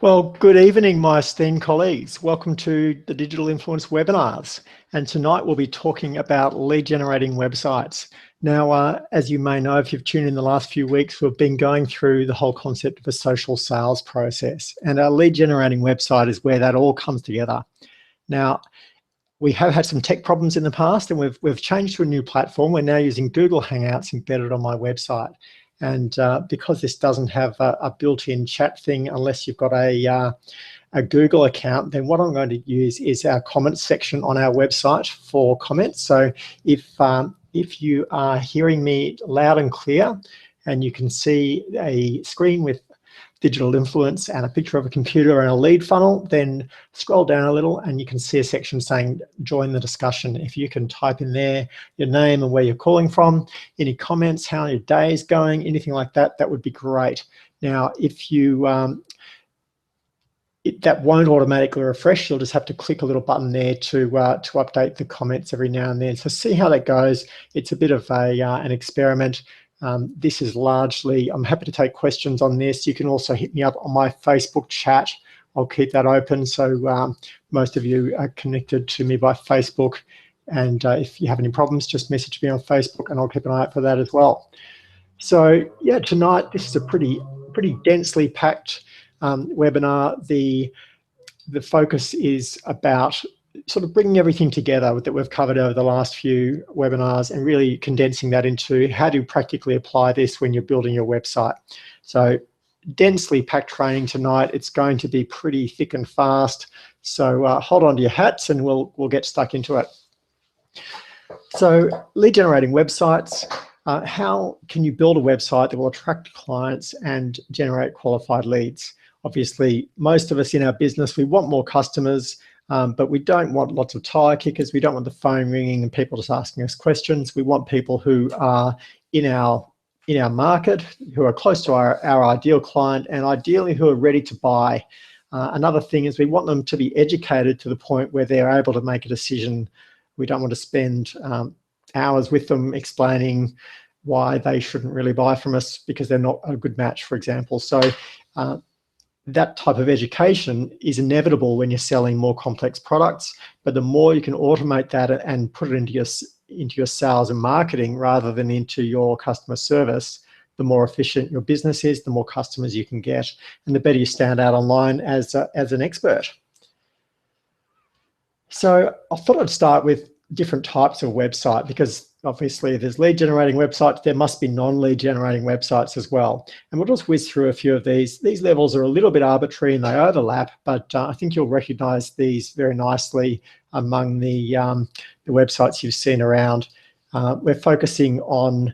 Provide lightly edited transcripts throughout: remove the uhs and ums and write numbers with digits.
Well, good evening, my esteemed colleagues. Welcome to the Digital Influence webinars. And tonight we'll be talking about lead generating websites. Now, as you may know, if you've tuned in the last few weeks, we've been going through the whole concept of a social sales process. And our lead generating website is where that all comes together. Now, we have had some tech problems in the past, and we've changed to a new platform. We're now using Google Hangouts embedded on my website. And because this doesn't have a built-in chat thing, unless you've got a Google account, then what I'm going to use is our comments section on our website for comments. So if you are hearing me loud and clear, and you can see a screen with Digital Influence and a picture of a computer and a lead funnel, then scroll down a little and you can see a section saying join the discussion. If you can type in there your name and where you're calling from, any comments, how your day is going, anything like that, that would be great. Now, if you that won't automatically refresh, you'll just have to click a little button there to update the comments every now and then. So see how that goes. It's a bit of an experiment. This is largely, I'm happy to take questions on this. You can also hit me up on my Facebook chat. I'll keep that open. So most of you are connected to me by Facebook. And if you have any problems, just message me on Facebook and I'll keep an eye out for that as well. So yeah, tonight, this is a pretty densely packed webinar. The focus is about sort of bringing everything together that we've covered over the last few webinars and really condensing that into how to practically apply this when you're building your website. So densely packed training tonight. It's going to be pretty thick and fast. So hold on to your hats and we'll get stuck into it. So lead generating websites. How can you build a website that will attract clients and generate qualified leads? Obviously, most of us in our business, we want more customers, but we don't want lots of tire kickers. We don't want the phone ringing and people just asking us questions. We want people who are in our market, who are close to our ideal client, and ideally who are ready to buy. Another thing is we want them to be educated to the point where they're able to make a decision. We don't want to spend hours with them explaining why they shouldn't really buy from us because they're not a good match, for example. So that type of education is inevitable when you're selling more complex products, but the more you can automate that and put it into your sales and marketing rather than into your customer service, the more efficient your business is, the more customers you can get, and the better you stand out online as an expert. So I thought I'd start with different types of website, because obviously there's lead generating websites, there must be non-lead generating websites as well. And we'll just whiz through a few of these. These levels are a little bit arbitrary and they overlap, but I think you'll recognize these very nicely among the websites you've seen around. We're focusing on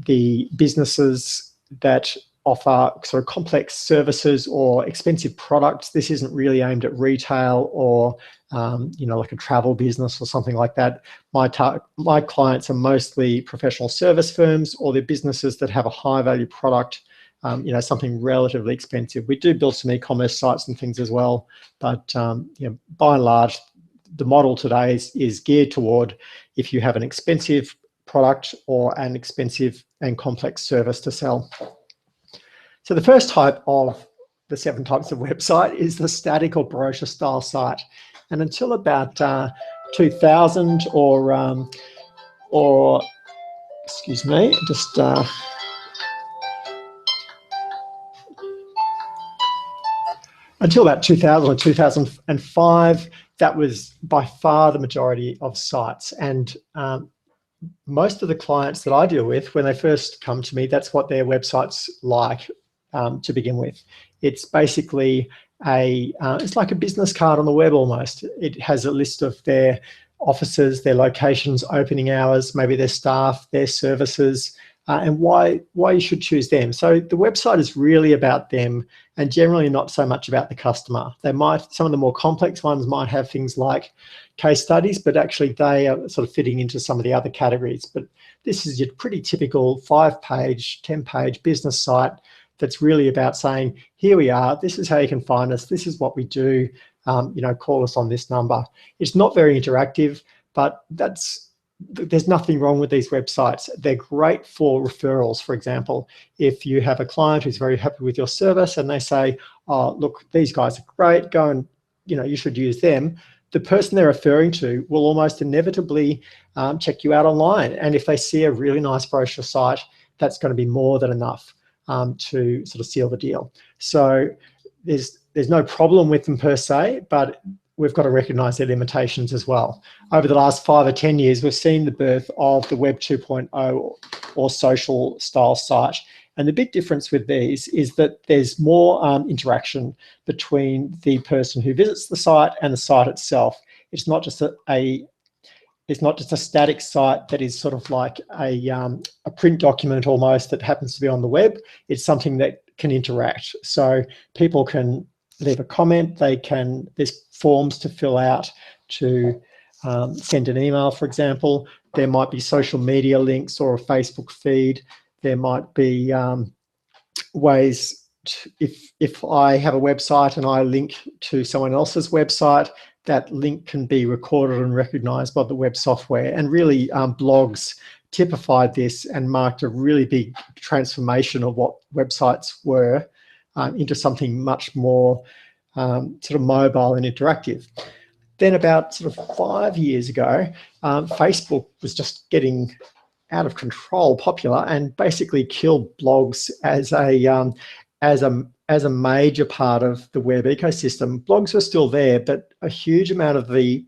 the businesses that offer sort of complex services or expensive products. This isn't really aimed at retail or like a travel business or something like that. My clients are mostly professional service firms or they're businesses that have a high value product, something relatively expensive. We do build some e-commerce sites and things as well, but by and large, the model today is geared toward if you have an expensive product or an expensive and complex service to sell. So the first type of the 7 types of website is the static or brochure style site. And until about 2000 or excuse me, just until about 2000 or 2005, that was by far the majority of sites. And most of the clients that I deal with, when they first come to me, that's what their website's like to begin with. It's basically it's like a business card on the web almost. It has a list of their offices, their locations, opening hours, maybe their staff, their services, and why you should choose them. So the website is really about them and generally not so much about the customer. Some of the more complex ones might have things like case studies, but actually they are sort of fitting into some of the other categories. But this is your pretty typical 5-page, 10-page business site that's really about saying, here we are, this is how you can find us, this is what we do, call us on this number. It's not very interactive, but there's nothing wrong with these websites. They're great for referrals, for example. If you have a client who's very happy with your service and they say, oh, look, these guys are great, go and, you should use them, the person they're referring to will almost inevitably check you out online. And if they see a really nice brochure site, that's going to be more than enough to sort of seal the deal. So there's no problem with them per se, but we've got to recognise their limitations as well. Over the last 5 or 10 years, we've seen the birth of the Web 2.0 or social style site. And the big difference with these is that there's more interaction between the person who visits the site and the site itself. It's not just it's not just a static site that is sort of like a print document almost that happens to be on the web. It's something that can interact. So people can leave a comment, there's forms to fill out to send an email, for example. There might be social media links or a Facebook feed. There might be ways if I have a website and I link to someone else's website, that link can be recorded and recognized by the web software. And really blogs typified this and marked a really big transformation of what websites were into something much more sort of mobile and interactive. Then about sort of 5 years ago, Facebook was just getting out of control popular and basically killed blogs as a major part of the web ecosystem. Blogs were still there, but a huge amount of the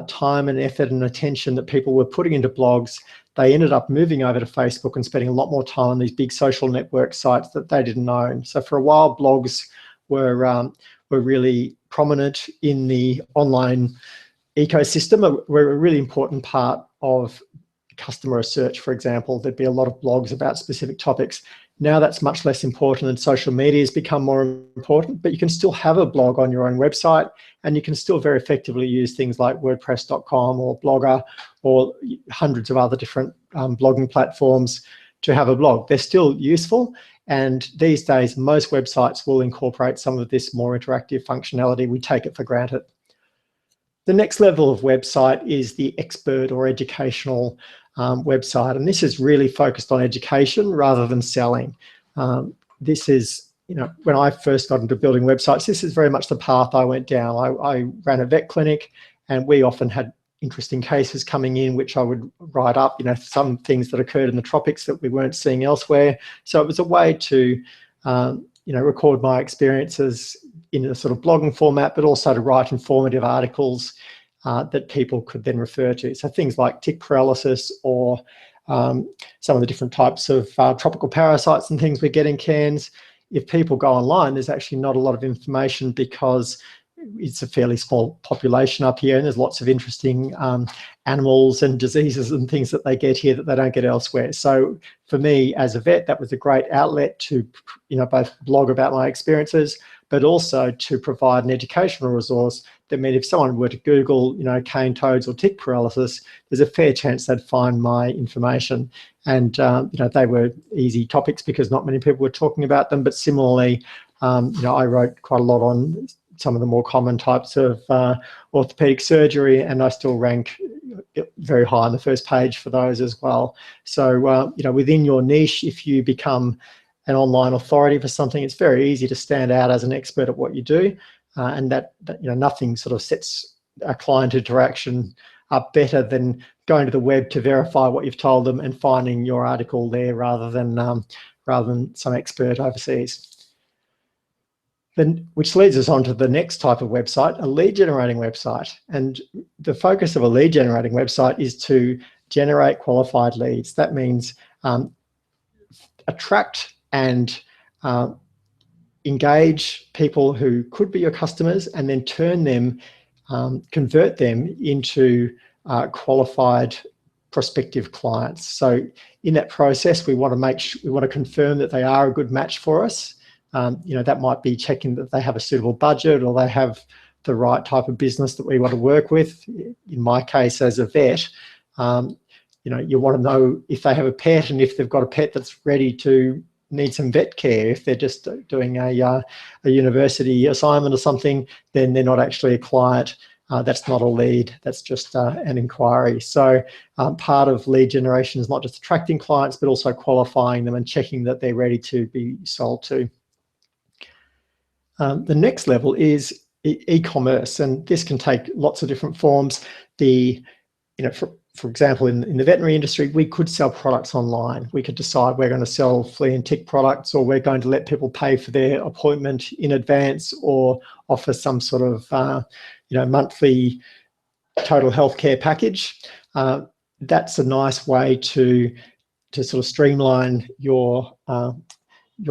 time and effort and attention that people were putting into blogs, they ended up moving over to Facebook and spending a lot more time on these big social network sites that they didn't own. So for a while, blogs were really prominent in the online ecosystem, were a really important part of customer research, for example. There'd be a lot of blogs about specific topics. Now that's much less important and social media has become more important, but you can still have a blog on your own website and you can still very effectively use things like WordPress.com or Blogger or hundreds of other different blogging platforms to have a blog. They're still useful, and these days most websites will incorporate some of this more interactive functionality. We take it for granted. The next level of website is the expert or educational website, and this is really focused on education rather than selling. This is, when I first got into building websites, this is very much the path I went down. I ran a vet clinic, and we often had interesting cases coming in, which I would write up, some things that occurred in the tropics that we weren't seeing elsewhere. So it was a way to, record my experiences in a sort of blogging format, but also to write informative articles that people could then refer to. So things like tick paralysis or some of the different types of tropical parasites and things we get in cans. If people go online, there's actually not a lot of information because it's a fairly small population up here, and there's lots of interesting animals and diseases and things that they get here that they don't get elsewhere. So for me as a vet, that was a great outlet to both blog about my experiences, but also to provide an educational resource that meant if someone were to Google, cane toads or tick paralysis, there's a fair chance they'd find my information. And, they were easy topics because not many people were talking about them. But similarly, I wrote quite a lot on some of the more common types of orthopedic surgery, and I still rank very high on the first page for those as well. So, within your niche, if you become an online authority for something, it's very easy to stand out as an expert at what you do, and that nothing sort of sets a client interaction up better than going to the web to verify what you've told them and finding your article there rather than some expert overseas. Then, which leads us on to the next type of website, a lead generating website. And the focus of a lead generating website is to generate qualified leads. That means attract and engage people who could be your customers and then turn them, convert them into qualified prospective clients. So in that process, we want to confirm that they are a good match for us. That might be checking that they have a suitable budget or they have the right type of business that we want to work with. In my case, as a vet, you want to know if they have a pet and if they've got a pet that's ready to need some vet care. If they're just doing a university assignment or something, then they're not actually a client. That's not a lead, that's just an inquiry. So part of lead generation is not just attracting clients, but also qualifying them and checking that they're ready to be sold to. The next level is e-commerce, and this can take lots of different forms. For example, in the veterinary industry, we could sell products online. We could decide we're going to sell flea and tick products, or we're going to let people pay for their appointment in advance, or offer some sort of monthly total healthcare package. That's a nice way to sort of streamline your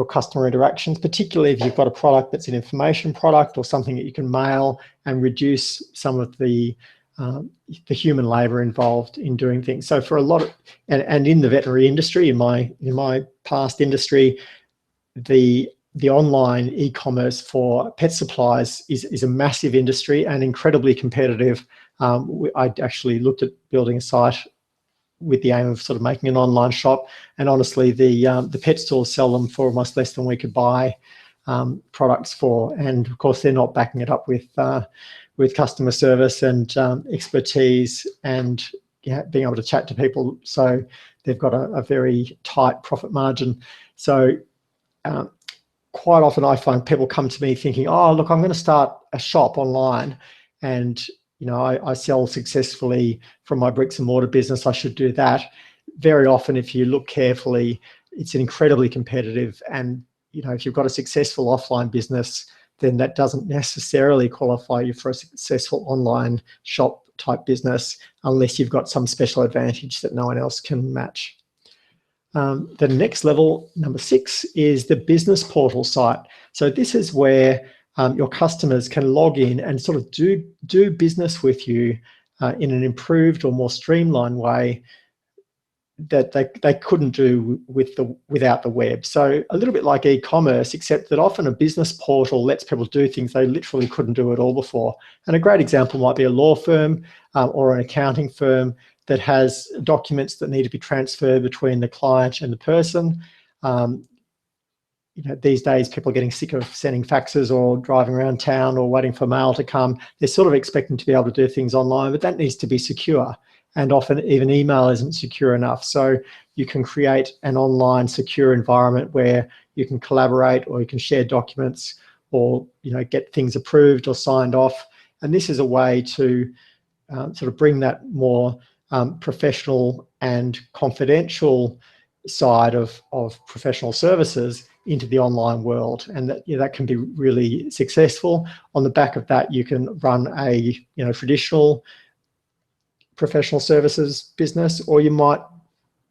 customer interactions, particularly if you've got a product that's an information product or something that you can mail, and reduce some of the human labor involved in doing things. So for a lot of, and in the veterinary industry, in my past industry, the online e-commerce for pet supplies is a massive industry and incredibly competitive. I actually looked at building a site with the aim of sort of making an online shop, and honestly, the pet stores sell them for almost less than we could buy products for, and of course they're not backing it up with customer service and expertise and being able to chat to people. So they've got a very tight profit margin. So quite often I find people come to me thinking, oh, look, I'm going to start a shop online, and I sell successfully from my bricks and mortar business, I should do that. Very often, if you look carefully, it's incredibly competitive. And, if you've got a successful offline business, then that doesn't necessarily qualify you for a successful online shop type business, unless you've got some special advantage that no one else can match. The next level, number 6, is the business portal site. So this is where your customers can log in and sort of do business with you in an improved or more streamlined way that they couldn't do without the web. So a little bit like e-commerce, except that often a business portal lets people do things they literally couldn't do at all before. And a great example might be a law firm or an accounting firm that has documents that need to be transferred between the client and the person. These days people are getting sick of sending faxes or driving around town or waiting for mail to come. They're sort of expecting to be able to do things online, but that needs to be secure. And often even email isn't secure enough. So you can create an online secure environment where you can collaborate, or you can share documents, or get things approved or signed off. And this is a way to sort of bring that more professional and confidential side of professional services into the online world, and that can be really successful. On the back of that, you can run a traditional professional services business, or you might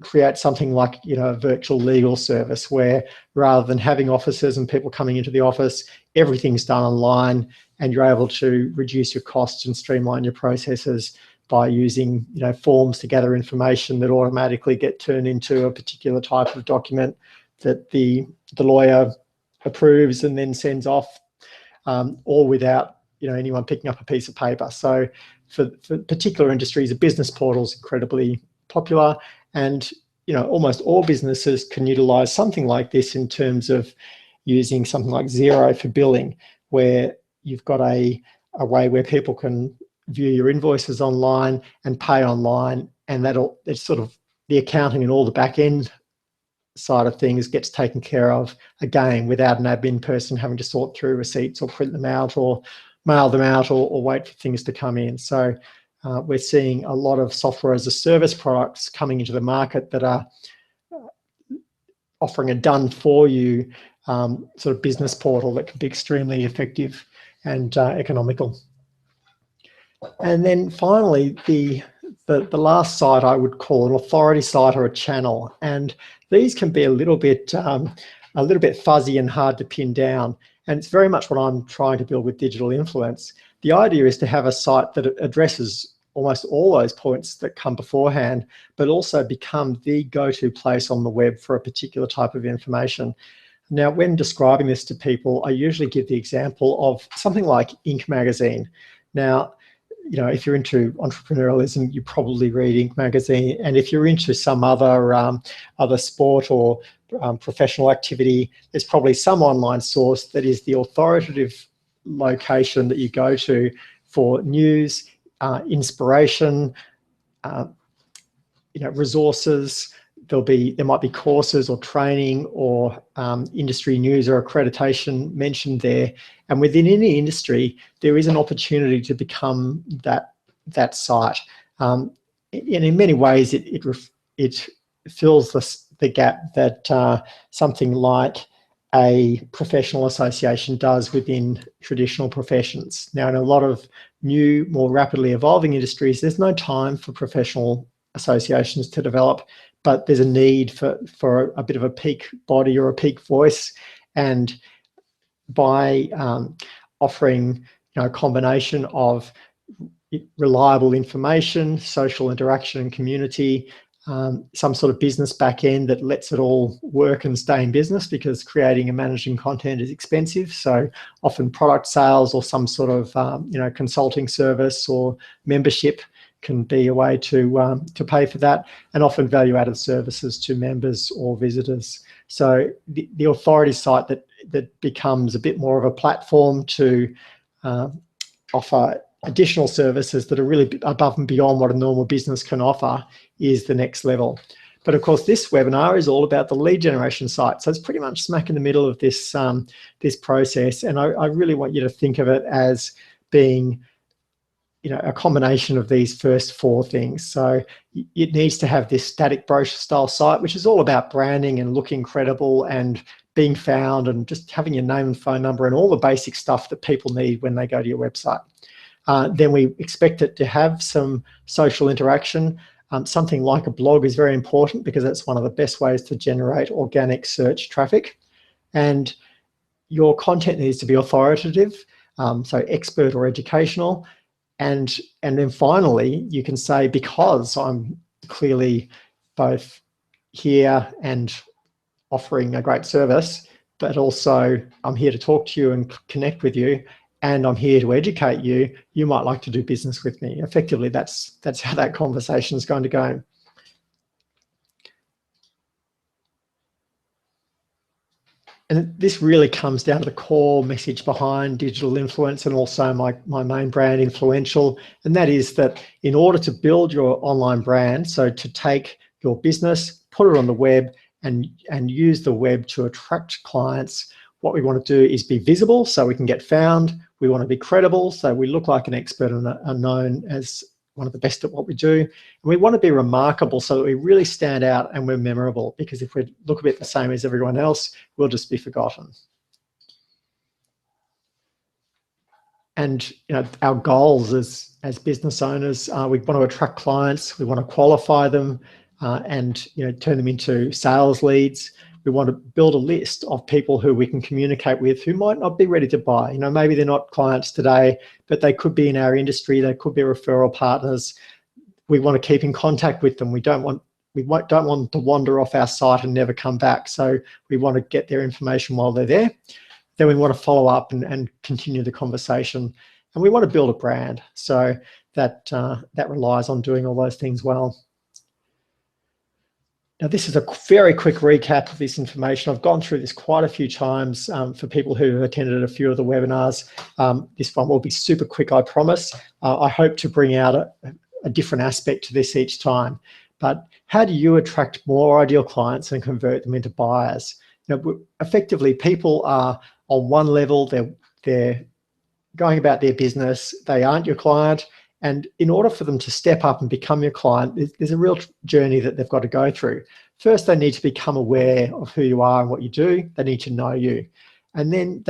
create something like a virtual legal service, where rather than having offices and people coming into the office, everything's done online, and you're able to reduce your costs and streamline your processes by using forms to gather information that automatically get turned into a particular type of document that the lawyer approves and then sends off, all without anyone picking up a piece of paper. So for particular industries, a business portal is incredibly popular, and almost all businesses can utilize something like this in terms of using something like Xero for billing, where you've got a way where people can view your invoices online and pay online, and it's sort of the accounting and all the back end side of things gets taken care of, again, without an admin person having to sort through receipts or print them out or mail them out or wait for things to come in. So we're seeing a lot of software as a service products coming into the market that are offering a done for you sort of business portal that can be extremely effective and economical. And then finally, the last site I would call an authority site or a channel, and these can be a little bit fuzzy and hard to pin down. And it's very much what I'm trying to build with Digital Influence. The idea is to have a site that addresses almost all those points that come beforehand, but also become the go-to place on the web for a particular type of information. Now, when describing this to people, I usually give the example of something like Inc. magazine. Now, if you're into entrepreneurialism, you probably read Inc. magazine, and if you're into some other sport or professional activity, there's probably some online source that is the authoritative location that you go to for news, inspiration, resources there might be courses or training or industry news or accreditation mentioned there. And within any industry, there is an opportunity to become that site. And in many ways, it fills the gap that something like a professional association does within traditional professions. Now, in a lot of new, more rapidly evolving industries, there's no time for professional associations to develop, but there's a need for a bit of a peak body or a peak voice. And by offering a combination of reliable information, social interaction and community, some sort of business back end that lets it all work and stay in business, because creating and managing content is expensive. So often product sales or some sort of consulting service or membership can be a way to pay for that, and often value-added services to members or visitors. So the authority site that becomes a bit more of a platform to offer additional services that are really above and beyond what a normal business can offer is the next level. But of course, this webinar is all about the lead generation site. So it's pretty much smack in the middle of this, this process. And I really want you to think of it as being a combination of these first four things. So it needs to have this static brochure style site, which is all about branding and looking credible and being found and just having your name and phone number and all the basic stuff that people need when they go to your website. Then we expect it to have some social interaction. Something like a blog is very important because that's one of the best ways to generate organic search traffic. And your content needs to be authoritative, so expert or educational. And then finally, you can say, because I'm clearly both here and offering a great service, but also I'm here to talk to you and connect with you, and I'm here to educate you, you might like to do business with me. Effectively, that's how that conversation is going to go. And this really comes down to the core message behind digital influence and also my main brand, Influential. And that is that in order to build your online brand, so to take your business, put it on the web and use the web to attract clients, what we want to do is be visible so we can get found. We want to be credible so we look like an expert and are known as one of the best at what we do. And we want to be remarkable so that we really stand out and we're memorable, because if we look a bit the same as everyone else, we'll just be forgotten. And our goals as business owners, we want to attract clients, we want to qualify them and turn them into sales leads. We want to build a list of people who we can communicate with who might not be ready to buy. Maybe they're not clients today, but they could be in our industry. They could be referral partners. We want to keep in contact with them. We don't want them to wander off our site and never come back. So we want to get their information while they're there. Then we want to follow up and continue the conversation. And we want to build a brand. So that relies on doing all those things well. Now, this is a very quick recap of this information. I've gone through this quite a few times for people who have attended a few of the webinars. This one will be super quick, I promise. I hope to bring out a different aspect to this each time. But how do you attract more ideal clients and convert them into buyers? Effectively, people are on one level, they're going about their business, they aren't your client. And in order for them to step up and become your client, there's a real journey that they've got to go through. First, they need to become aware of who you are and what you do. They need to know you. And then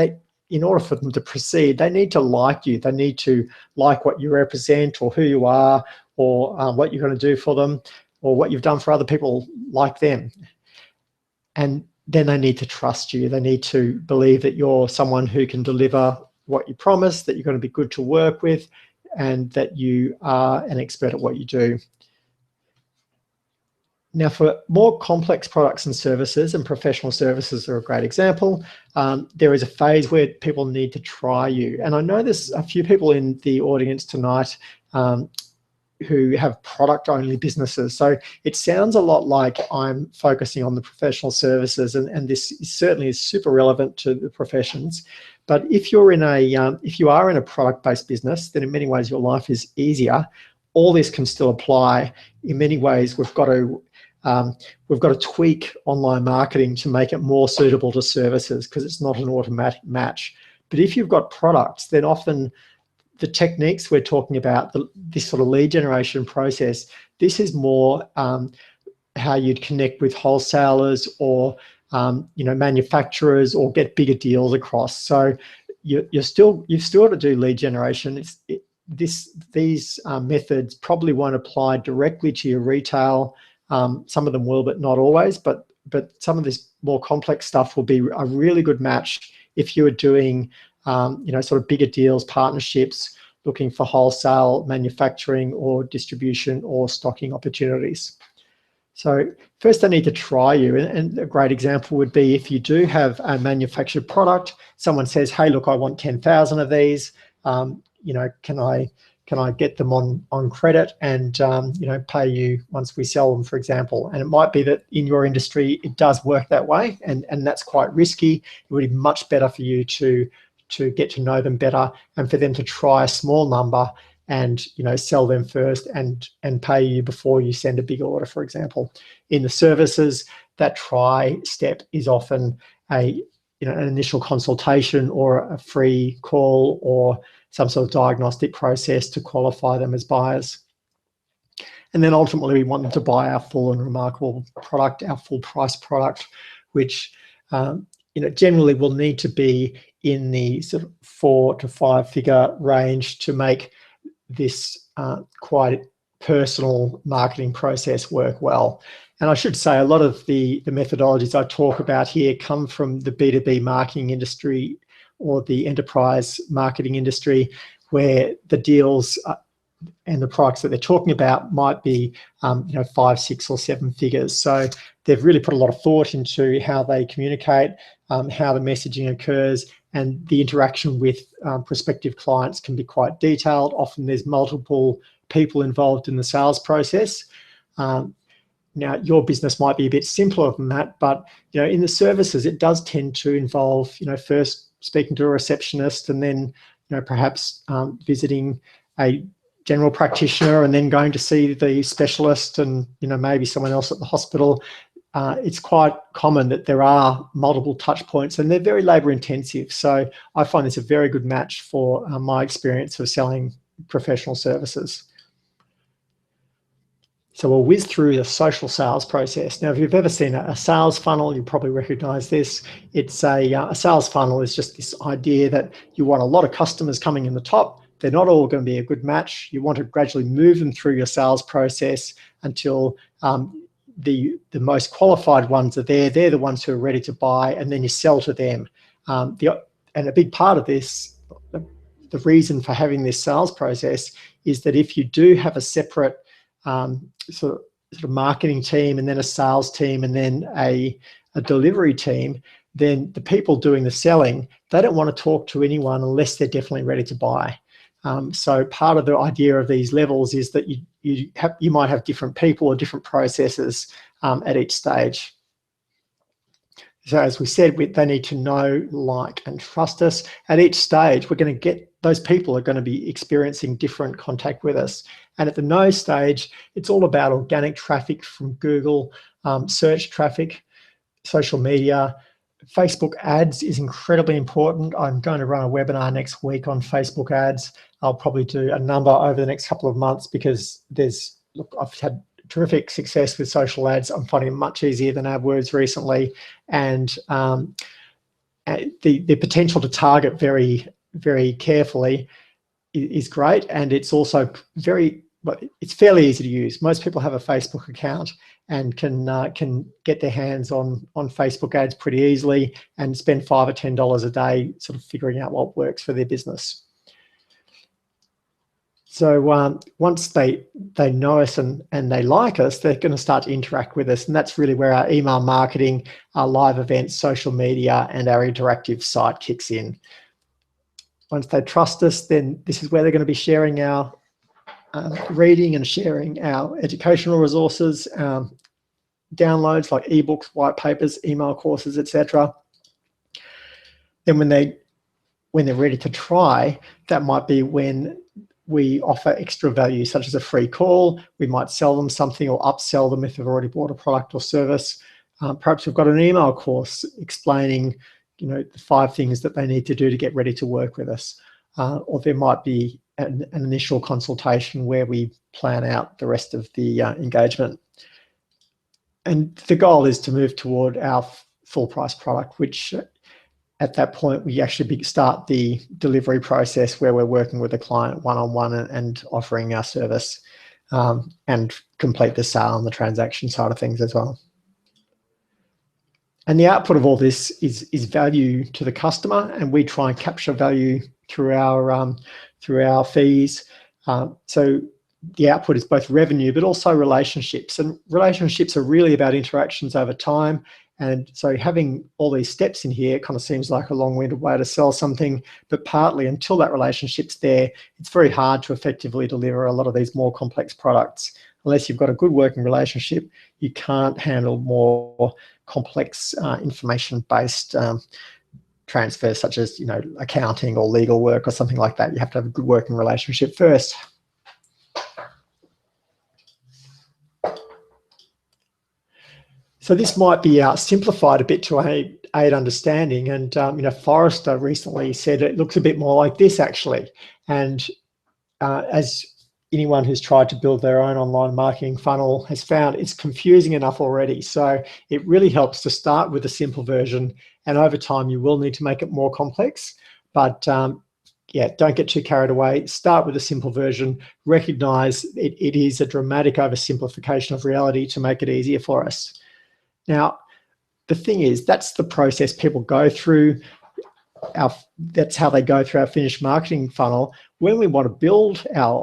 in order for them to proceed, they need to like you. They need to like what you represent or who you are or what you're going to do for them or what you've done for other people like them. And then they need to trust you. They need to believe that you're someone who can deliver what you promise, that you're going to be good to work with, and that you are an expert at what you do. Now, for more complex products and services, and professional services are a great example, there is a phase where people need to try you. And I know there's a few people in the audience tonight who have product-only businesses. So it sounds a lot like I'm focusing on the professional services, and this certainly is super relevant to the professions. But if you're in if you are in a product-based business, then in many ways your life is easier. All this can still apply. In many ways, we've got to we've got to tweak online marketing to make it more suitable to services because it's not an automatic match. But if you've got products, then often the techniques we're talking about, this sort of lead generation process, this is more how you'd connect with wholesalers or manufacturers or get bigger deals across. So you've still got to do lead generation. These methods probably won't apply directly to your retail. Some of them will, but not always. But some of this more complex stuff will be a really good match if you are doing sort of bigger deals, partnerships, looking for wholesale, manufacturing or distribution or stocking opportunities. So first they need to try you, and a great example would be if you do have a manufactured product, someone says, hey, look, I want 10,000 of these, can I get them on credit and pay you once we sell them, for example. And it might be that in your industry it does work that way, and that's quite risky. It would be much better for you to get to know them better and for them to try a small number and sell them first and pay you before you send a big order, for example. In the services, that try step is often an initial consultation or a free call or some sort of diagnostic process to qualify them as buyers. And then ultimately we want them to buy our full and remarkable product, our full price product, which generally will need to be in the sort of 4 to 5 figure range to make this quite personal marketing process work well. And I should say a lot of the methodologies I talk about here come from the B2B marketing industry or the enterprise marketing industry, where the deals and the products that they're talking about might be 5, 6 or 7 figures. So they've really put a lot of thought into how they communicate, how the messaging occurs, and the interaction with prospective clients can be quite detailed. Often there's multiple people involved in the sales process. Now, your business might be a bit simpler than that, but in the services, it does tend to involve first speaking to a receptionist and then perhaps visiting a general practitioner and then going to see the specialist and maybe someone else at the hospital. It's quite common that there are multiple touch points and they're very labor intensive. So I find this a very good match for my experience of selling professional services. So we'll whiz through the social sales process. Now, if you've ever seen a sales funnel, you probably recognize this. It's a sales funnel is just this idea that you want a lot of customers coming in the top. They're not all going to be a good match. You want to gradually move them through your sales process until the most qualified ones are there. They're the ones who are ready to buy, and then you sell to them. And a big part of this, the reason for having this sales process is that if you do have a separate sort of marketing team and then a sales team and then a delivery team, then the people doing the selling, they don't want to talk to anyone unless they're definitely ready to buy. So part of the idea of these levels is that you might have different people or different processes at each stage. So as we said, they need to know, like, and trust us. At each stage, we're going to get, those people are going to be experiencing different contact with us. And at the know stage, it's all about organic traffic from Google, search traffic, social media. Facebook ads is incredibly important. I'm going to run a webinar next week on Facebook ads. I'll probably do a number over the next couple of months because I've had terrific success with social ads. I'm finding it much easier than AdWords recently. And the potential to target very, very carefully is great. And it's also it's fairly easy to use. Most people have a Facebook account and can get their hands on Facebook ads pretty easily and spend $5 or $10 a day sort of figuring out what works for their business. So once they know us and they like us, they're going to start to interact with us. And that's really where our email marketing, our live events, social media, and our interactive site kicks in. Once they trust us, then this is where they're going to be sharing our reading and sharing our educational resources, downloads like ebooks, white papers, email courses, etc. Then when they're ready to try, that might be when we offer extra value, such as a free call. We might sell them something or upsell them if they've already bought a product or service. Perhaps we've got an email course explaining, the 5 things that they need to do to get ready to work with us. Or there might be an initial consultation where we plan out the rest of the engagement. And the goal is to move toward our full price product, which at that point we actually start the delivery process where we're working with the client one-on-one and offering our service, and complete the sale and the transaction side of things as well. And the output of all this is value to the customer, and we try and capture value through our fees. So the output is both revenue, but also relationships. And relationships are really about interactions over time. And so having all these steps in here kind of seems like a long-winded way to sell something, but partly until that relationship's there, it's very hard to effectively deliver a lot of these more complex products. Unless you've got a good working relationship, you can't handle more complex information-based transfers, such as accounting or legal work or something like that. You have to have a good working relationship first. So this might be simplified a bit to aid understanding. And Forrester recently said it looks a bit more like this actually. And as anyone who's tried to build their own online marketing funnel has found, it's confusing enough already. So it really helps to start with a simple version, and over time you will need to make it more complex. But yeah, don't get too carried away. Start with a simple version. Recognize it is a dramatic oversimplification of reality to make it easier for us. Now, the thing is, that's the process people go through. That's how they go through our finished marketing funnel. When we want to build our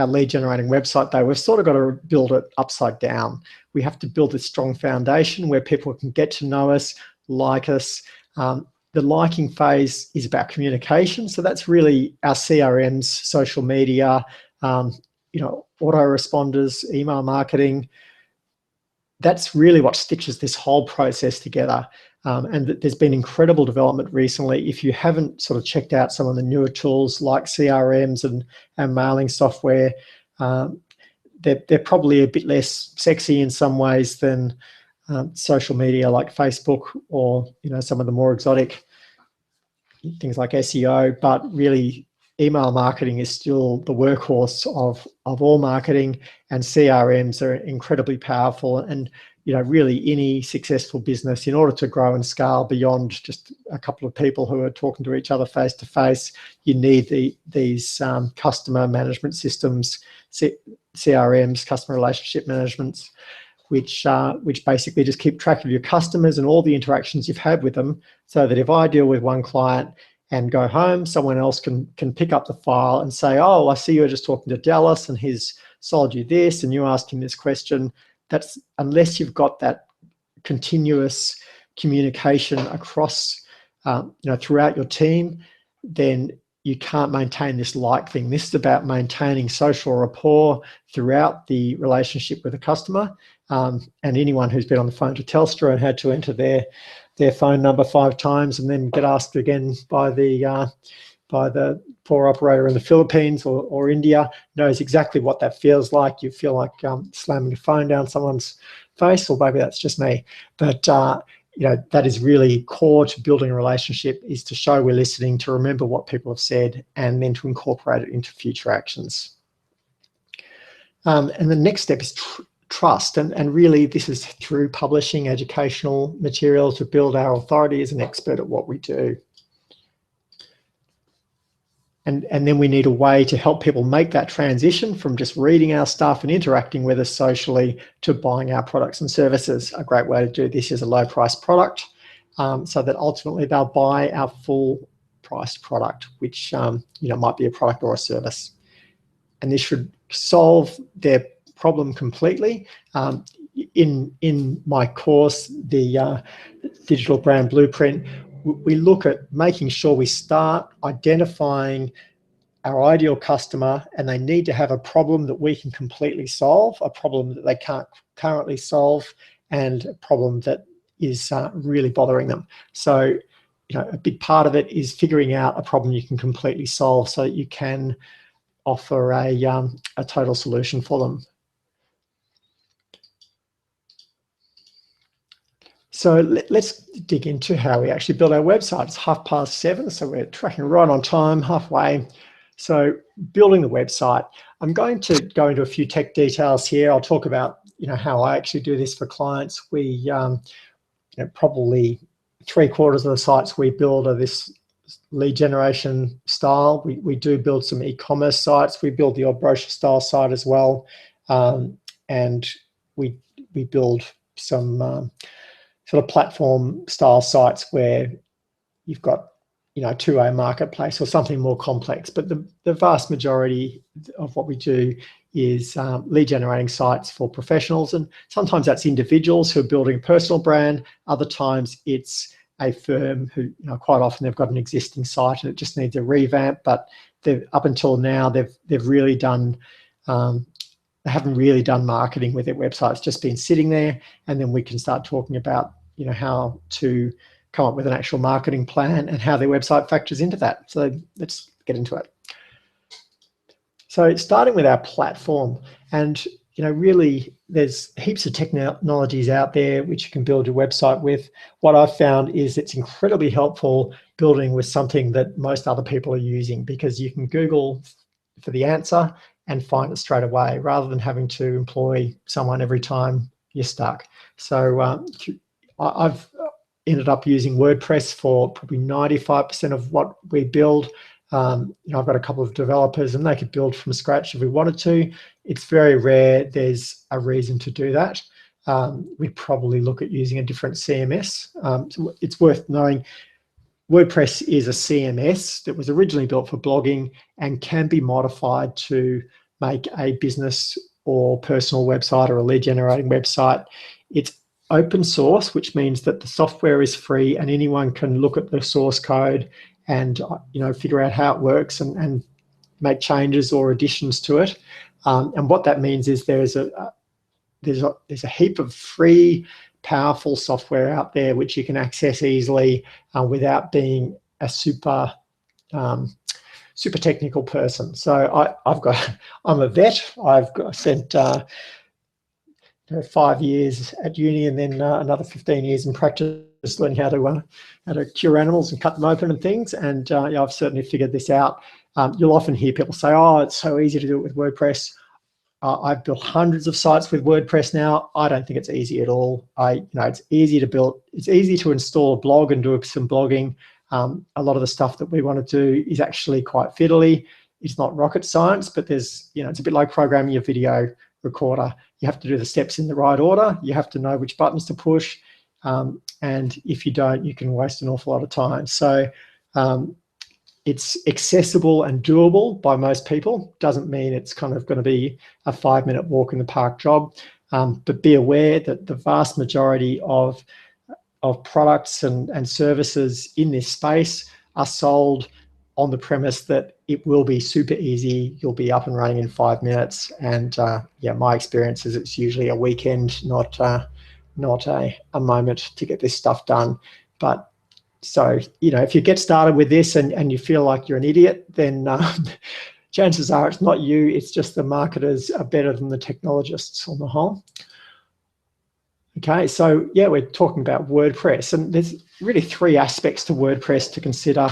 lead generating website, though, we've sort of got to build it upside down. We have to build a strong foundation where people can get to know us, like us. The liking phase is about communication. So that's really our CRMs, social media, autoresponders, email marketing. That's really what stitches this whole process together. And there's been incredible development recently. If you haven't sort of checked out some of the newer tools like CRMs and mailing software, they're probably a bit less sexy in some ways than social media like Facebook or some of the more exotic things like SEO. But really, email marketing is still the workhorse of all marketing, and CRMs are incredibly powerful. And really any successful business, in order to grow and scale beyond just a couple of people who are talking to each other face to face, you need these customer management systems, CRMs, customer relationship managements, which basically just keep track of your customers and all the interactions you've had with them, so that if I deal with one client and go home, someone else can pick up the file and say, oh, I see you were just talking to Dallas and he's sold you this and you asked him this question. That's, unless you've got that continuous communication across, throughout your team, then you can't maintain this like thing. This is about maintaining social rapport throughout the relationship with the customer. And anyone who's been on the phone to Telstra and had to enter their phone number 5 times and then get asked again by the poor operator in the Philippines or India knows exactly what that feels like. You feel like slamming a phone down someone's face, or maybe that's just me. But that is really core to building a relationship, is to show we're listening, to remember what people have said, and then to incorporate it into future actions. And the next step is trust. And really this is through publishing educational material to build our authority as an expert at what we do. And then we need a way to help people make that transition from just reading our stuff and interacting with us socially to buying our products and services. A great way to do this is a low price product, so that ultimately they'll buy our full priced product, which might be a product or a service. And this should solve their problem completely. In my course, the Digital Brand Blueprint, we look at making sure we start identifying our ideal customer, and they need to have a problem that we can completely solve, a problem that they can't currently solve, and a problem that is really bothering them. So, a big part of it is figuring out a problem you can completely solve, so that you can offer a total solution for them. So let's dig into how we actually build our website. It's 7:30, so we're tracking right on time, halfway. So building the website, I'm going to go into a few tech details here. I'll talk about how I actually do this for clients. We probably 3/4 of the sites we build are this lead generation style. We do build some e-commerce sites. We build the odd brochure style site as well, and we build some sort of platform style sites where you've got 2A marketplace or something more complex. But the vast majority of what we do is lead generating sites for professionals, and sometimes that's individuals who are building a personal brand. Other times it's a firm who quite often they've got an existing site and it just needs a revamp. But up until now they've really done they haven't really done marketing with their website. It's just been sitting there, and then we can start talking about how to come up with an actual marketing plan and how their website factors into that. So let's get into it. So starting with our platform, and really there's heaps of technologies out there which you can build your website with. What I've found is it's incredibly helpful building with something that most other people are using, because you can Google for the answer and find it straight away, rather than having to employ someone every time you're stuck. So I've ended up using WordPress for probably 95% of what we build. I've got a couple of developers and they could build from scratch if we wanted to. It's very rare there's a reason to do that. We'd probably look at using a different CMS. So it's worth knowing WordPress is a CMS that was originally built for blogging and can be modified to make a business or personal website or a lead generating website. It's open source, which means that the software is free and anyone can look at the source code and figure out how it works and make changes or additions to it. And what that means is there's a heap of free, powerful software out there which you can access easily without being a super technical person. So I'm a vet. I've spent 5 years at uni and then another 15 years in practice learning how to cure animals and cut them open and things. And I've certainly figured this out. You'll often hear people say, "Oh, it's so easy to do it with WordPress." I've built hundreds of sites with WordPress now. I don't think it's easy at all. It's easy to build. It's easy to install a blog and do some blogging. A lot of the stuff that we want to do is actually quite fiddly. It's not rocket science, but there's, it's a bit like programming your video recorder. You have to do the steps in the right order. You have to know which buttons to push. And if you don't, you can waste an awful lot of time. So it's accessible and doable by most people. Doesn't mean it's kind of going to be a 5-minute walk in the park job. But be aware that the vast majority of products and services in this space are sold on the premise that it will be super easy. You'll be up and running in 5 minutes. And my experience is it's usually a weekend, not a moment to get this stuff done. But so, if you get started with this and you feel like you're an idiot, then chances are it's not you, it's just the marketers are better than the technologists on the whole. Okay, so we're talking about WordPress, and there's really 3 aspects to WordPress to consider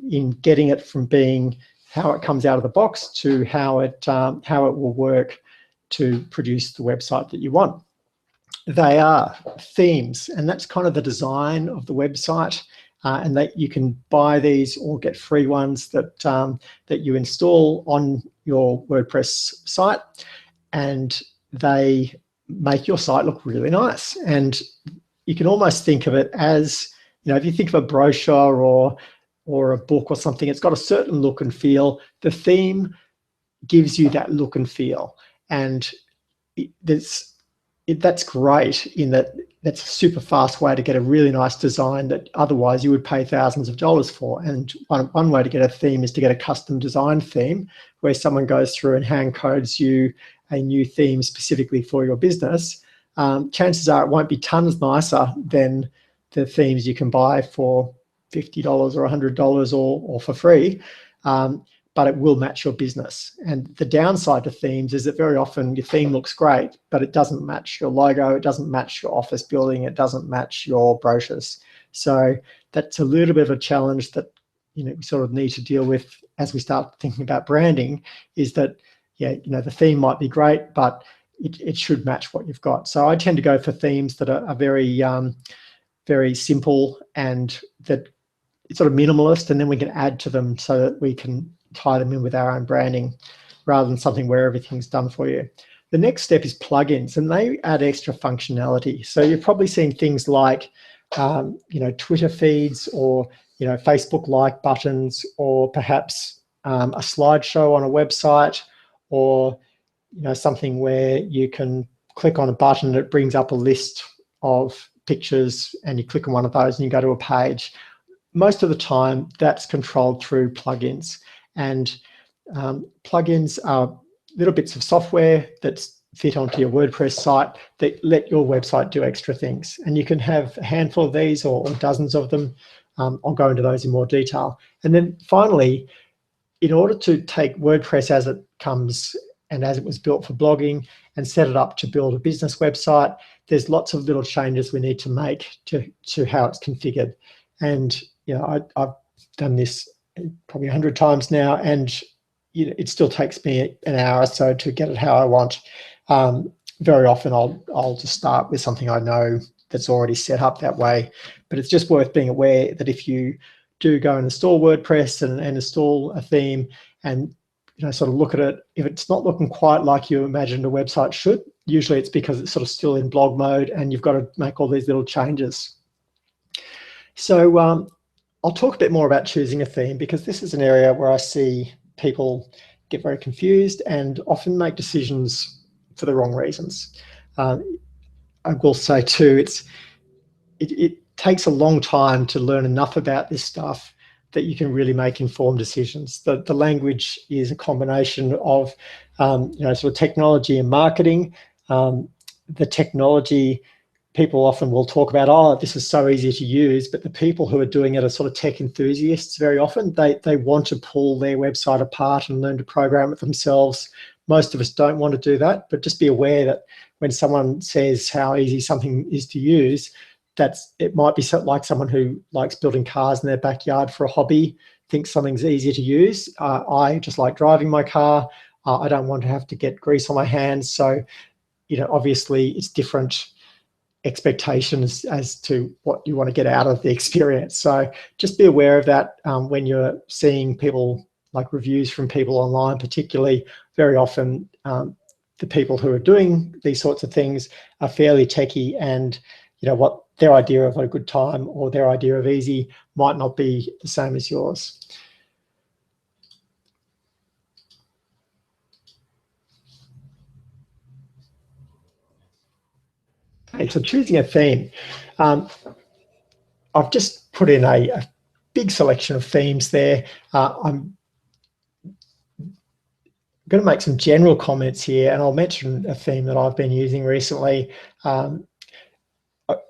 in getting it from being how it comes out of the box to how it will work to produce the website that you want. They are themes, and that's kind of the design of the website, and that you can buy these or get free ones that you install on your WordPress site, and they make your site look really nice. And you can almost think of it as, if you think of a brochure or a book or something, it's got a certain look and feel. The theme gives you that look and feel, and that's great in that that's a super fast way to get a really nice design that otherwise you would pay thousands of dollars for. And one way to get a theme is to get a custom design theme where someone goes through and hand codes you a new theme specifically for your business. Chances are it won't be tons nicer than the themes you can buy for $50 or $100 or for free. but it will match your business. And the downside to themes is that very often your theme looks great, but it doesn't match your logo, it doesn't match your office building, it doesn't match your brochures. So that's a little bit of a challenge that we sort of need to deal with as we start thinking about branding, is that the theme might be great, but it should match what you've got. So I tend to go for themes that are very very simple and that it's sort of minimalist, and then we can add to them so that we can tie them in with our own branding rather than something where everything's done for you. The next step is plugins, and they add extra functionality. So you've probably seen things like Twitter feeds, or Facebook like buttons, or perhaps a slideshow on a website, or something where you can click on a button and it brings up a list of pictures, and you click on one of those and you go to a page. Most of the time that's controlled through plugins, and plugins are little bits of software that fit onto your WordPress site that let your website do extra things. And you can have a handful of these or dozens of them. I'll go into those in more detail. And then finally, in order to take WordPress as it comes and as it was built for blogging and set it up to build a business website, there's lots of little changes we need to make to how it's configured. And I've done this probably 100 times now, and it still takes me an hour or so to get it how I want. Very often I'll just start with something I know that's already set up that way. But it's just worth being aware that if you do go and install WordPress and install a theme and sort of look at it, if it's not looking quite like you imagined a website should, usually it's because it's sort of still in blog mode and you've got to make all these little changes. So I'll talk a bit more about choosing a theme, because this is an area where I see people get very confused and often make decisions for the wrong reasons. I will say too, it takes a long time to learn enough about this stuff that you can really make informed decisions. The language is a combination of sort of technology and marketing. The technology, people often will talk about, oh, this is so easy to use, but the people who are doing it are sort of tech enthusiasts very often. They want to pull their website apart and learn to program it themselves. Most of us don't want to do that, but just be aware that when someone says how easy something is to use, it might be like someone who likes building cars in their backyard for a hobby, thinks something's easy to use. I just like driving my car. I don't want to have to get grease on my hands. So, obviously it's different expectations as to what you want to get out of the experience. So just be aware of that when you're seeing people, like reviews from people online, particularly. Very often the people who are doing these sorts of things are fairly techie, and what their idea of a good time or their idea of easy might not be the same as yours. Okay, so choosing a theme. I've just put in a big selection of themes there. I'm going to make some general comments here, and I'll mention a theme that I've been using recently. I'm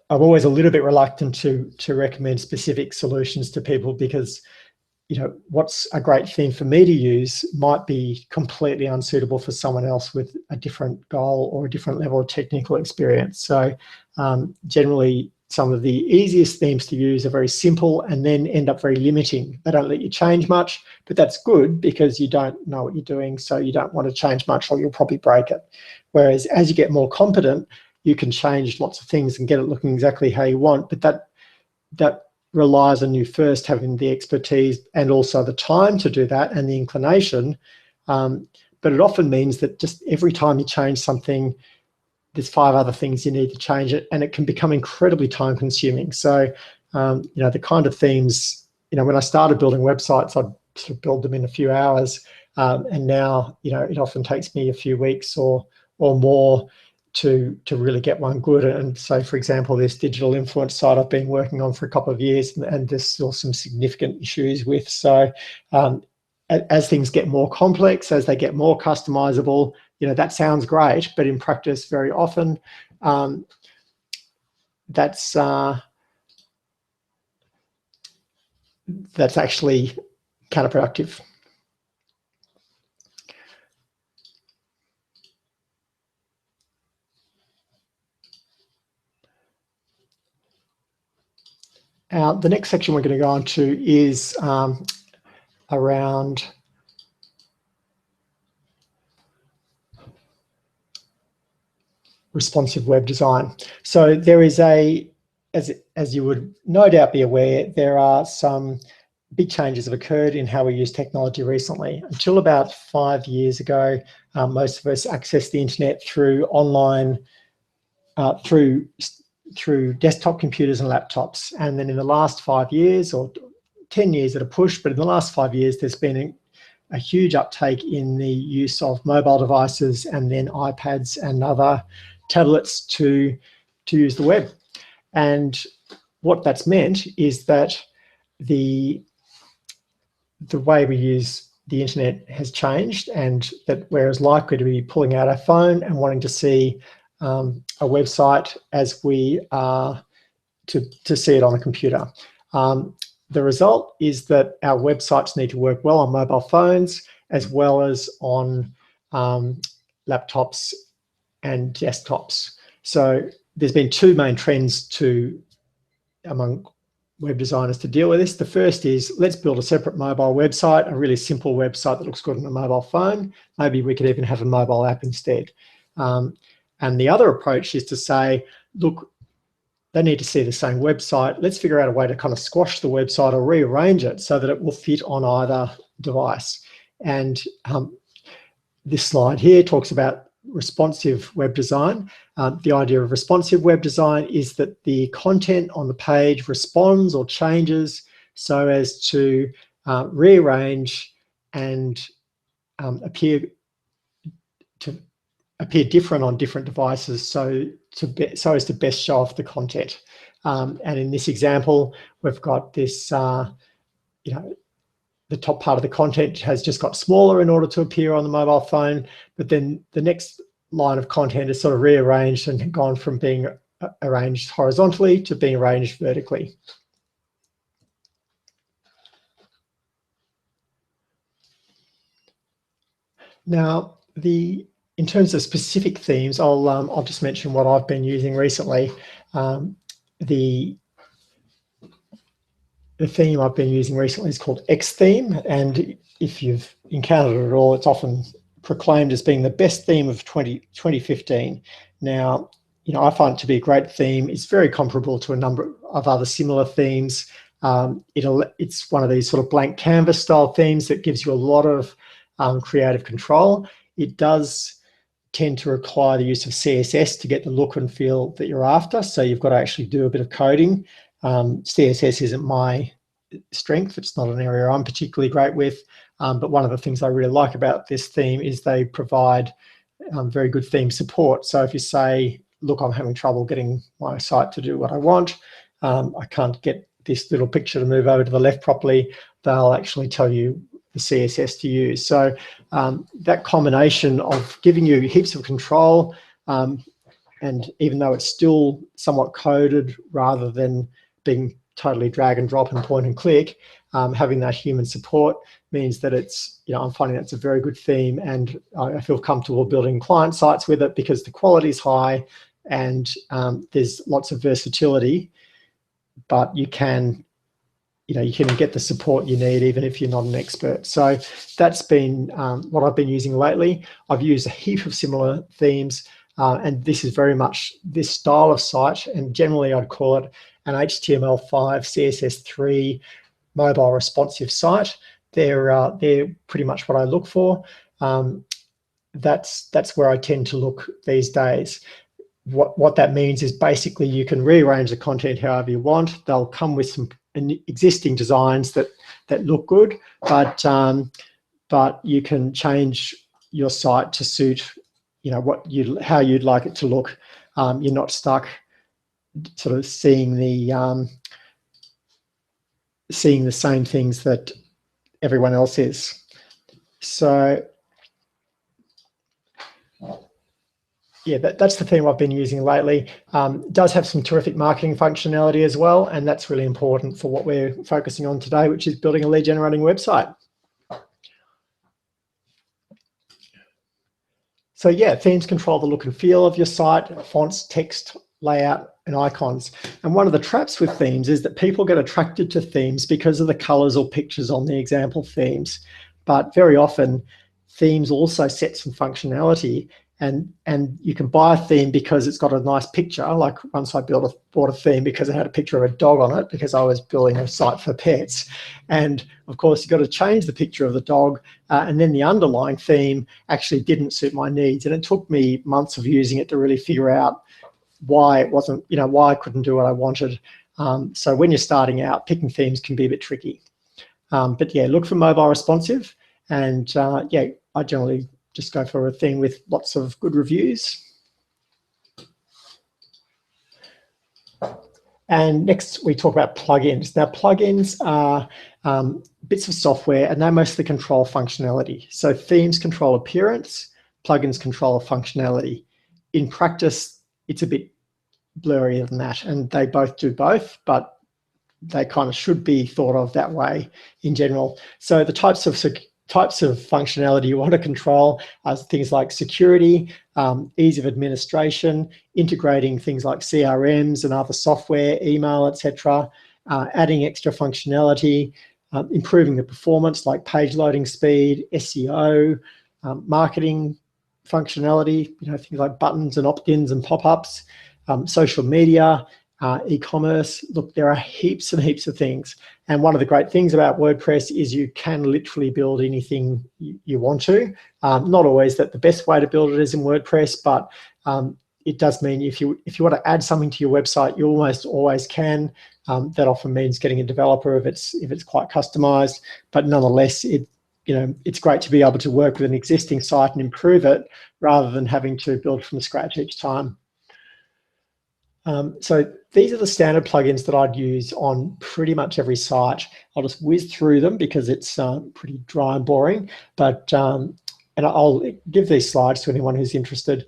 always a little bit reluctant to recommend specific solutions to people, because what's a great theme for me to use might be completely unsuitable for someone else with a different goal or a different level of technical experience. So generally, some of the easiest themes to use are very simple and then end up very limiting. They don't let you change much, but that's good because you don't know what you're doing, so you don't want to change much or you'll probably break it. Whereas as you get more competent, you can change lots of things and get it looking exactly how you want, but that relies on you first having the expertise and also the time to do that and the inclination. But it often means that just every time you change something, there's 5 other things you need to change it, and it can become incredibly time consuming. So, the kind of themes, when I started building websites, I'd sort of build them in a few hours. And now, it often takes me a few weeks or more to really get one good. And so, for example, this digital influence site I've been working on for a couple of years, and there's still some significant issues with. So as things get more complex, as they get more customizable, that sounds great, but in practice, very often, that's actually counterproductive. The next section we're going to go on to is around responsive web design. So there is as you would no doubt be aware, there are some big changes have occurred in how we use technology recently. Until about 5 years ago, most of us accessed the internet through online, through desktop computers and laptops. And then in the last 5 years, or 10 years at a push, but in the last 5 years, there's been a huge uptake in the use of mobile devices and then iPads and other tablets to use the web. And what that's meant is that the way we use the internet has changed, and that we're as likely to be pulling out our phone and wanting to see a website as we are to see it on a computer. The result is that our websites need to work well on mobile phones as well as on laptops and desktops. So there's been two main trends among web designers to deal with this. The first is, let's build a separate mobile website, a really simple website that looks good on a mobile phone. Maybe we could even have a mobile app instead. And the other approach is to say, look, they need to see the same website. Let's figure out a way to kind of squash the website or rearrange it so that it will fit on either device. And this slide here talks about responsive web design. The idea of responsive web design is that the content on the page responds or changes so as to rearrange and appear different on different devices, so as to best show off the content. And in this example, we've got this, the top part of the content has just got smaller in order to appear on the mobile phone, but then the next line of content is sort of rearranged and gone from being arranged horizontally to being arranged vertically. Now, in terms of specific themes, I'll just mention what I've been using recently. The theme I've been using recently is called X-Theme, and if you've encountered it at all, it's often proclaimed as being the best theme of 2015. Now, I find it to be a great theme. It's very comparable to a number of other similar themes. It's one of these sort of blank canvas style themes that gives you a lot of creative control. It does tend to require the use of CSS to get the look and feel that you're after. So you've got to actually do a bit of coding. CSS isn't my strength. It's not an area I'm particularly great with. But one of the things I really like about this theme is they provide very good theme support. So if you say, look, I'm having trouble getting my site to do what I want, I can't get this little picture to move over to the left properly, they'll actually tell you the CSS to use. So that combination of giving you heaps of control, and even though it's still somewhat coded rather than being totally drag and drop and point and click, having that human support means that it's, I'm finding that's a very good theme, and I feel comfortable building client sites with it because the quality is high and there's lots of versatility, but you can get the support you need even if you're not an expert. So that's been what I've been using lately. I've used a heap of similar themes, and this is very much this style of site, and generally I'd call it an HTML5, CSS3 mobile responsive site. They're pretty much what I look for. That's where I tend to look these days. What that means is basically you can rearrange the content however you want. They'll come with some existing designs that look good, but you can change your site to suit how you'd like it to look. You're not stuck sort of seeing the same things that everyone else is. So yeah, that's the theme I've been using lately. It does have some terrific marketing functionality as well, and that's really important for what we're focusing on today, which is building a lead generating website. So yeah, themes control the look and feel of your site. Fonts, text, layout and icons. And one of the traps with themes is that people get attracted to themes because of the colors or pictures on the example themes. But very often, themes also set some functionality, and you can buy a theme because it's got a nice picture. Like once I bought a theme because it had a picture of a dog on it because I was building a site for pets. And of course, you've got to change the picture of the dog. And then the underlying theme actually didn't suit my needs. And it took me months of using it to really figure out why it wasn't, why I couldn't do what I wanted. So when you're starting out, picking themes can be a bit tricky. But yeah, look for mobile responsive. And yeah, I generally just go for a theme with lots of good reviews. And next we talk about plugins. Now plugins are bits of software and they mostly control functionality. So themes control appearance, plugins control functionality. In practice, it's a bit blurrier than that, and they both do both, but they kind of should be thought of that way in general. So the types of functionality you want to control are things like security, ease of administration, integrating things like CRMs and other software, email, etc., adding extra functionality, improving the performance like page loading speed, SEO, marketing functionality, things like buttons and opt-ins and pop-ups, social media, e-commerce. Look, there are heaps and heaps of things. And one of the great things about WordPress is you can literally build anything you want to. Not always that the best way to build it is in WordPress, but it does mean if you want to add something to your website, you almost always can. That often means getting a developer if it's quite customized, but nonetheless, it's great to be able to work with an existing site and improve it rather than having to build from scratch each time. So these are the standard plugins that I'd use on pretty much every site. I'll just whiz through them because it's pretty dry and boring, but and I'll give these slides to anyone who's interested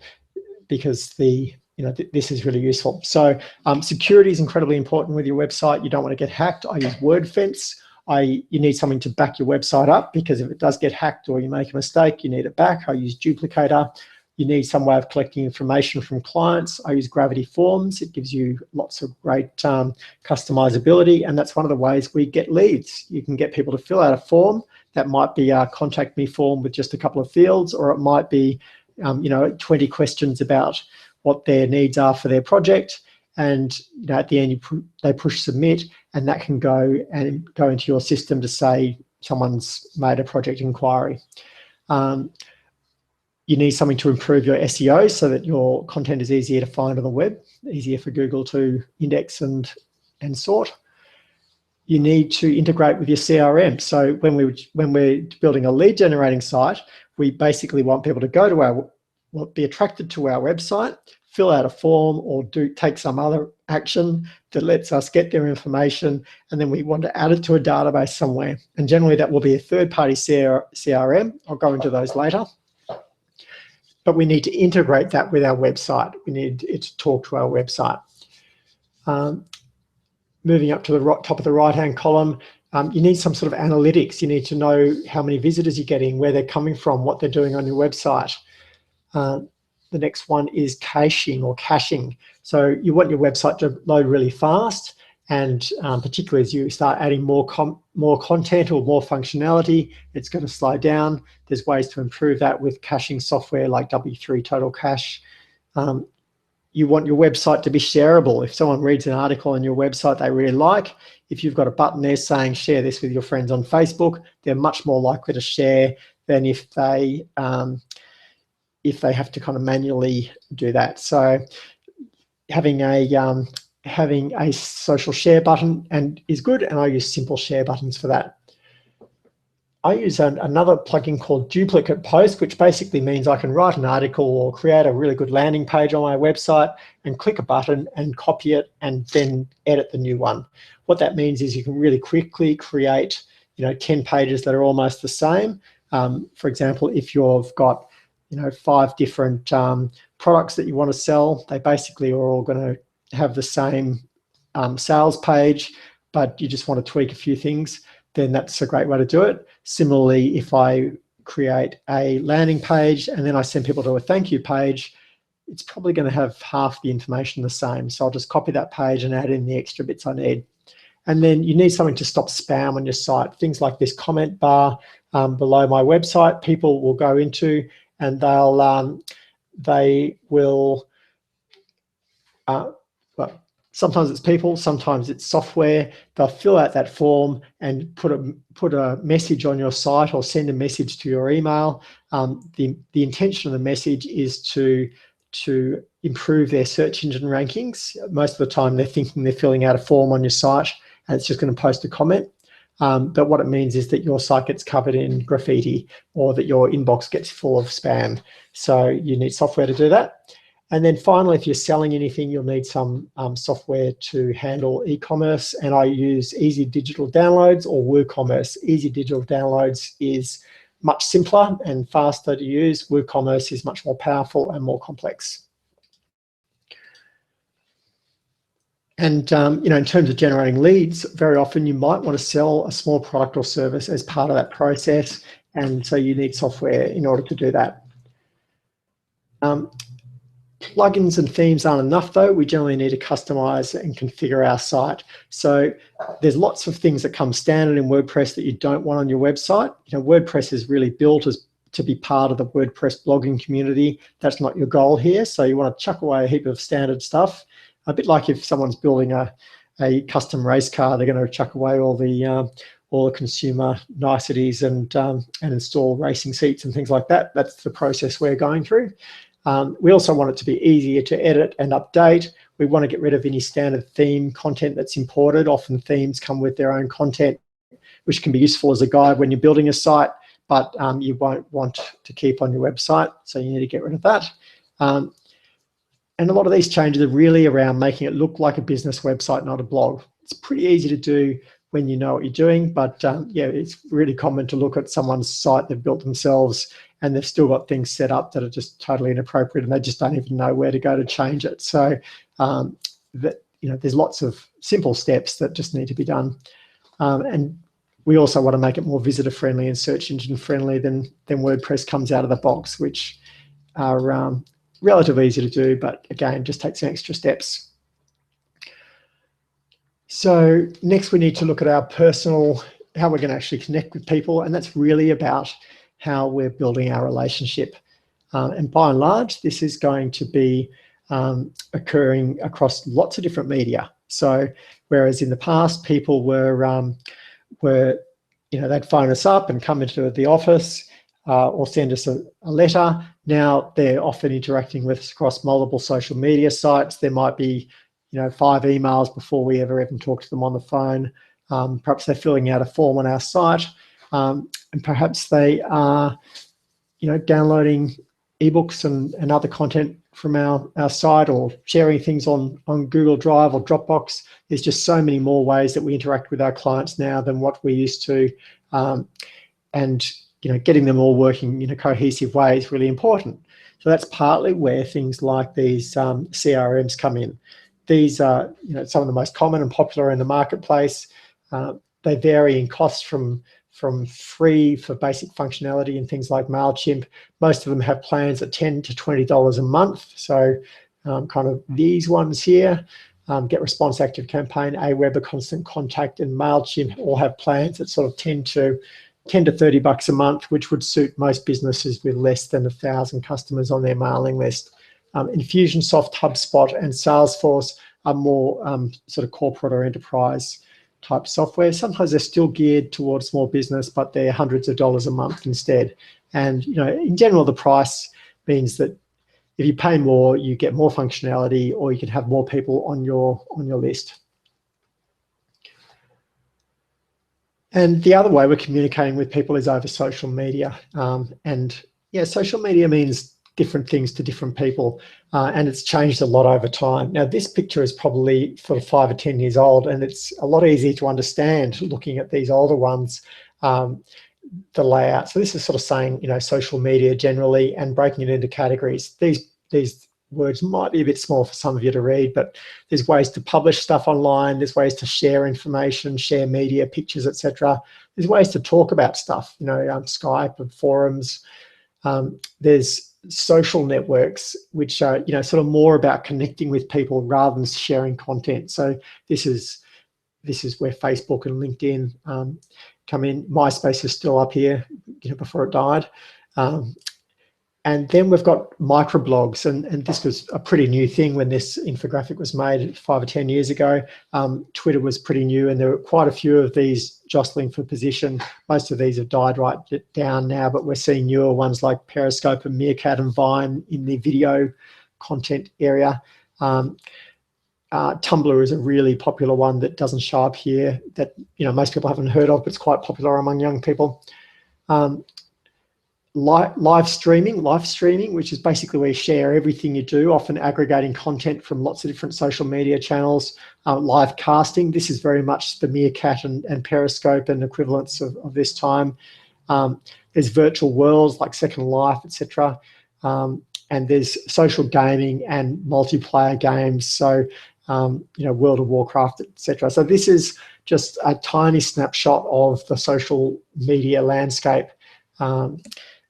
because this is really useful. So security is incredibly important with your website. You don't want to get hacked. I use WordFence. You need something to back your website up because if it does get hacked or you make a mistake, you need it back. I use Duplicator. You need some way of collecting information from clients. I use Gravity Forms. It gives you lots of great customizability, and that's one of the ways we get leads. You can get people to fill out a form. That might be a contact me form with just a couple of fields, or it might be 20 questions about what their needs are for their project. And at the end, they push submit, and that can go into your system to say someone's made a project inquiry. You need something to improve your SEO so that your content is easier to find on the web, easier for Google to index and sort. You need to integrate with your CRM. So when we're building a lead generating site, we basically want people to go to be attracted to our website, fill out a form, or take some other action that lets us get their information, and then we want to add it to a database somewhere. And generally that will be a third-party CRM. I'll go into those later. But we need to integrate that with our website. We need it to talk to our website. Moving up to the top of the right-hand column, you need some sort of analytics. You need to know how many visitors you're getting, where they're coming from, what they're doing on your website. The next one is caching or caching. So you want your website to load really fast, and particularly as you start adding more content or more functionality, it's going to slow down. There's ways to improve that with caching software like W3 Total Cache. You want your website to be shareable. If someone reads an article on your website they really like, if you've got a button there saying share this with your friends on Facebook, they're much more likely to share than if they have to kind of manually do that. So having a social share button is good, and I use simple share buttons for that. I use another plugin called Duplicate Post, which basically means I can write an article or create a really good landing page on my website and click a button and copy it and then edit the new one. What that means is you can really quickly create 10 pages that are almost the same. For example, if you've got 5 different products that you want to sell, they basically are all going to have the same sales page, but you just want to tweak a few things, then that's a great way to do it. Similarly, if I create a landing page and then I send people to a thank you page, it's probably going to have half the information the same. So I'll just copy that page and add in the extra bits I need. And then you need something to stop spam on your site. Things like this comment bar below my website, people will go into, and they will, well, sometimes it's people, sometimes it's software. They'll fill out that form and put a message on your site or send a message to your email. The intention of the message is to improve their search engine rankings. Most of the time they're thinking they're filling out a form on your site and it's just going to post a comment. But what it means is that your site gets covered in graffiti or that your inbox gets full of spam. So you need software to do that. And then finally, if you're selling anything, you'll need some software to handle e-commerce. And I use Easy Digital Downloads or WooCommerce. Easy Digital Downloads is much simpler and faster to use. WooCommerce is much more powerful and more complex. And in terms of generating leads, very often you might want to sell a small product or service as part of that process. And so you need software in order to do that. Plugins and themes aren't enough though. We generally need to customize and configure our site. So there's lots of things that come standard in WordPress that you don't want on your website. WordPress is really built to be part of the WordPress blogging community. That's not your goal here. So you want to chuck away a heap of standard stuff. A bit like if someone's building a custom race car, they're going to chuck away all the consumer niceties and install racing seats and things like that. That's the process we're going through. We also want it to be easier to edit and update. We want to get rid of any standard theme content that's imported. Often themes come with their own content, which can be useful as a guide when you're building a site, but you won't want to keep on your website. So you need to get rid of that. And a lot of these changes are really around making it look like a business website, not a blog. It's pretty easy to do when you know what you're doing, but yeah, it's really common to look at someone's site they've built themselves and they've still got things set up that are just totally inappropriate and they just don't even know where to go to change it. So there's lots of simple steps that just need to be done. And we also want to make it more visitor friendly and search engine friendly than WordPress comes out of the box, which are relatively easy to do, but again, just takes some extra steps. So next we need to look at our how we're going to actually connect with people, and that's really about how we're building our relationship. And by and large, this is going to be occurring across lots of different media. So whereas in the past people they'd phone us up and come into the office or send us a letter. Now they're often interacting with us across multiple social media sites. There might be 5 emails before we ever even talk to them on the phone. Perhaps they're filling out a form on our site, and perhaps they are downloading ebooks and other content from our site, or sharing things on Google Drive or Dropbox. There's just so many more ways that we interact with our clients now than what we used to, and getting them all working in a cohesive way is really important. So that's partly where things like these CRMs come in. These are some of the most common and popular in the marketplace. They vary in cost from free for basic functionality and things like MailChimp. Most of them have plans at $10 to $20 a month. So kind of these ones here, Get Response, Active Campaign, Aweber, Constant Contact, and MailChimp all have plans at sort of $10 to $30 a month, which would suit most businesses with less than 1,000 customers on their mailing list. Infusionsoft, HubSpot, and Salesforce are more sort of corporate or enterprise type software. Sometimes they're still geared towards small business, but they're hundreds of dollars a month instead. And in general, the price means that if you pay more, you get more functionality, or you can have more people on your list. And the other way we're communicating with people is over social media. And yeah, social media means different things to different people, and it's changed a lot over time. Now, this picture is probably sort of 5 or 10 years old, and it's a lot easier to understand looking at these older ones, the layout. So this is sort of saying, social media generally and breaking it into categories. These words might be a bit small for some of you to read, but there's ways to publish stuff online. There's ways to share information, share media, pictures, etc. There's ways to talk about stuff, Skype and forums. There's social networks, which are, you know, sort of more about connecting with people rather than sharing content. So this is where Facebook and LinkedIn come in. MySpace is still up here, you know, before it died. And then we've got microblogs, and this was a pretty new thing when this infographic was made 5 or 10 years ago. Twitter was pretty new, and there were quite a few of these jostling for position. Most of these have died right down now, but we're seeing newer ones like Periscope and Meerkat and Vine in the video content area. Tumblr is a really popular one that doesn't show up here, that, you know, most people haven't heard of, but it's quite popular among young people. Live streaming, which is basically where you share everything you do, often aggregating content from lots of different social media channels. Live casting, this is very much the Meerkat and Periscope and equivalents of this time. There's virtual worlds like Second Life, etc. And there's social gaming and multiplayer games, so you know, World of Warcraft, etc. So this is just a tiny snapshot of the social media landscape,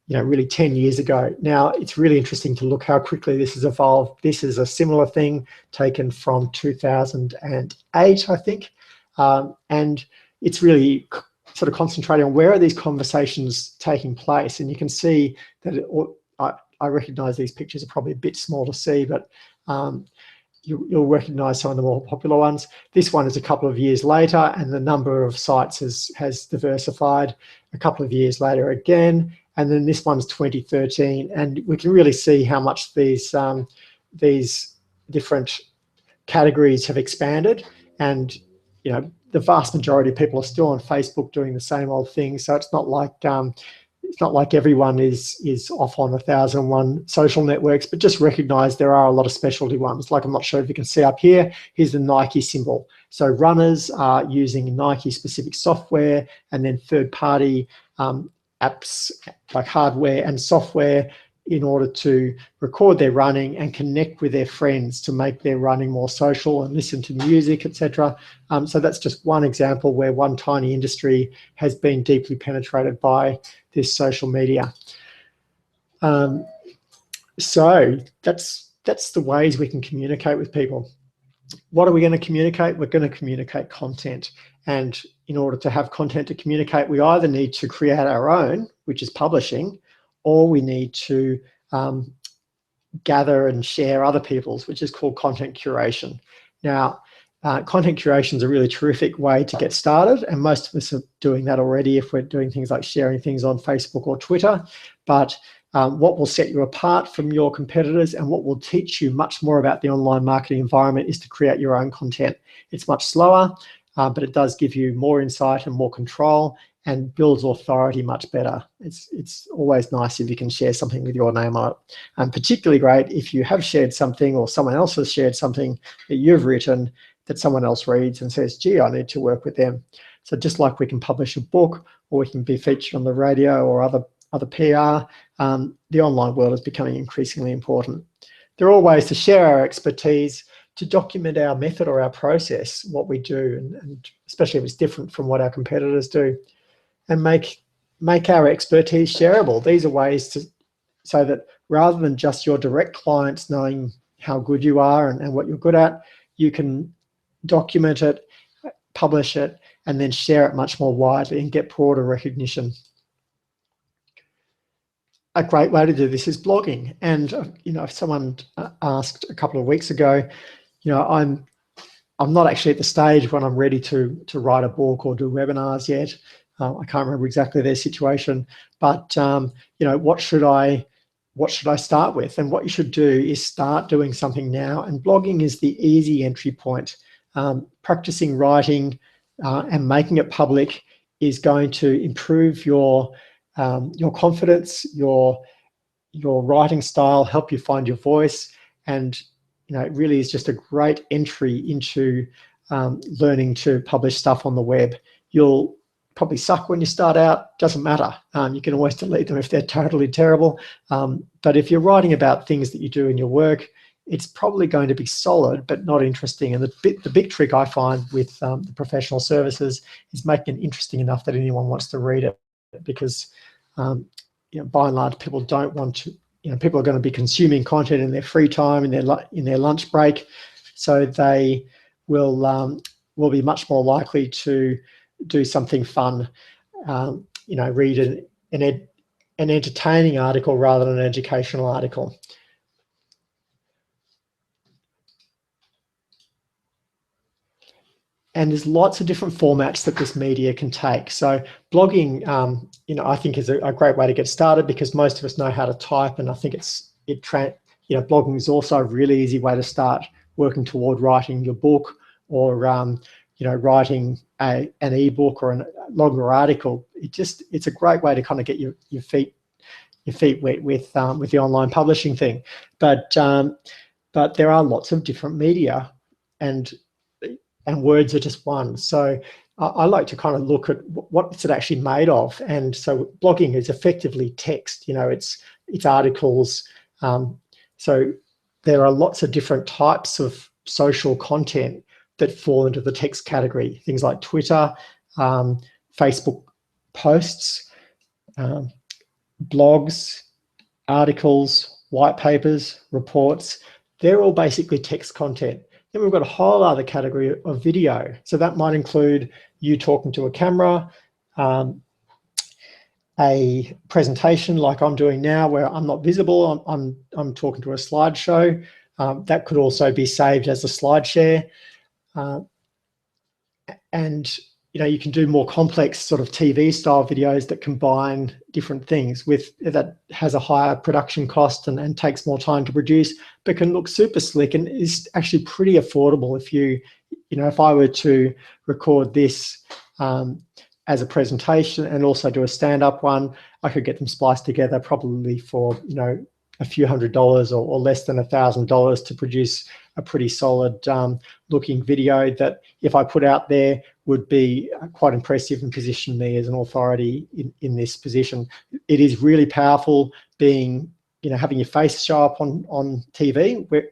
you know, really 10 years ago. Now, it's really interesting to look how quickly this has evolved. This is a similar thing taken from 2008, I think. And it's really sort of concentrating on where are these conversations taking place. And you can see that I recognize these pictures are probably a bit small to see, but you'll recognize some of the more popular ones. This one is a couple of years later, and the number of sites has diversified a couple of years later again. And then this one's 2013, and we can really see how much these different categories have expanded. And, you know, the vast majority of people are still on Facebook doing the same old thing. So it's not like everyone is off on 1,001 social networks, but just recognize there are a lot of specialty ones. Like, I'm not sure if you can see up here, here's the Nike symbol. So runners are using Nike specific software, and then third-party apps like hardware and software in order to record their running and connect with their friends to make their running more social and listen to music, etc. So that's just one example where one tiny industry has been deeply penetrated by this social media. So that's the ways we can communicate with people. What are we going to communicate? We're going to communicate content. And in order to have content to communicate, we either need to create our own, which is publishing, or we need to gather and share other people's, which is called content curation. Now, content curation is a really terrific way to get started, and most of us are doing that already if we're doing things like sharing things on Facebook or Twitter. But what will set you apart from your competitors and what will teach you much more about the online marketing environment is to create your own content. It's much slower, but it does give you more insight and more control, and builds authority much better. It's always nice if you can share something with your name on it. And particularly great if you have shared something or someone else has shared something that you've written that someone else reads and says, gee, I need to work with them. So just like we can publish a book, or we can be featured on the radio or other PR, the online world is becoming increasingly important. There are all ways to share our expertise, to document our method or our process, what we do, and especially if it's different from what our competitors do, and make our expertise shareable. These are ways so that rather than just your direct clients knowing how good you are and what you're good at, you can document it, publish it, and then share it much more widely and get broader recognition. A great way to do this is blogging. And you know, if someone asked a couple of weeks ago, you know, I'm not actually at the stage when I'm ready to write a book or do webinars yet. I can't remember exactly their situation, but you know, what should I start with? And what you should do is start doing something now. And blogging is the easy entry point. Practicing writing and making it public is going to improve your confidence, your writing style, help you find your voice, and you know, it really is just a great entry into learning to publish stuff on the web. You'll probably suck when you start out, doesn't matter. You can always delete them if they're totally terrible. But if you're writing about things that you do in your work, it's probably going to be solid but not interesting. And the big trick I find with the professional services is making it interesting enough that anyone wants to read it, because you know, by and large, people don't want people are going to be consuming content in their free time, in their lunch break, so they will be much more likely to do something fun. Read an entertaining article rather than an educational article. And there's lots of different formats that this media can take. So blogging, I think is a great way to get started, because most of us know how to type, and I think blogging is also a really easy way to start working toward writing your book, or writing an ebook or a longer article. It's a great way to kind of get your feet wet with the online publishing thing. But there are lots of different media, and words are just one. So I like to kind of look at what's it actually made of. And so blogging is effectively text, it's articles. So there are lots of different types of social content that fall into the text category. Things like Twitter, Facebook posts, blogs, articles, white papers, reports. They're all basically text content. Then we've got a whole other category of video. So that might include you talking to a camera, a presentation like I'm doing now where I'm not visible, I'm talking to a slideshow. That could also be saved as a slide share. And you can do more complex sort of TV style videos that combine different things that has a higher production cost and takes more time to produce, but can look super slick and is actually pretty affordable. If I were to record this as a presentation and also do a stand-up one, I could get them spliced together probably for a few $100s or less than $1,000 to produce a pretty solid looking video that, if I put out there, would be quite impressive and position me as an authority in this position. It is really powerful having your face show up on TV. Where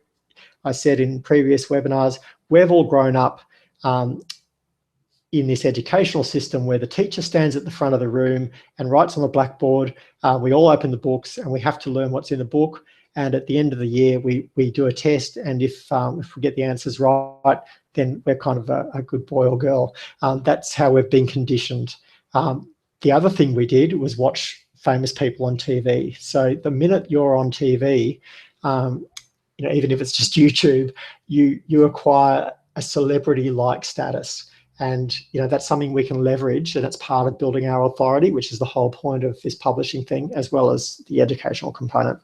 I said in previous webinars, we've all grown up in this educational system where the teacher stands at the front of the room and writes on the blackboard. We all open the books and we have to learn what's in the book. And at the end of the year, we do a test. And if we get the answers right, then we're kind of a good boy or girl. That's how we've been conditioned. The other thing we did was watch famous people on TV. So the minute you're on TV, even if it's just YouTube, you acquire a celebrity-like status. And that's something we can leverage, and it's part of building our authority, which is the whole point of this publishing thing, as well as the educational component.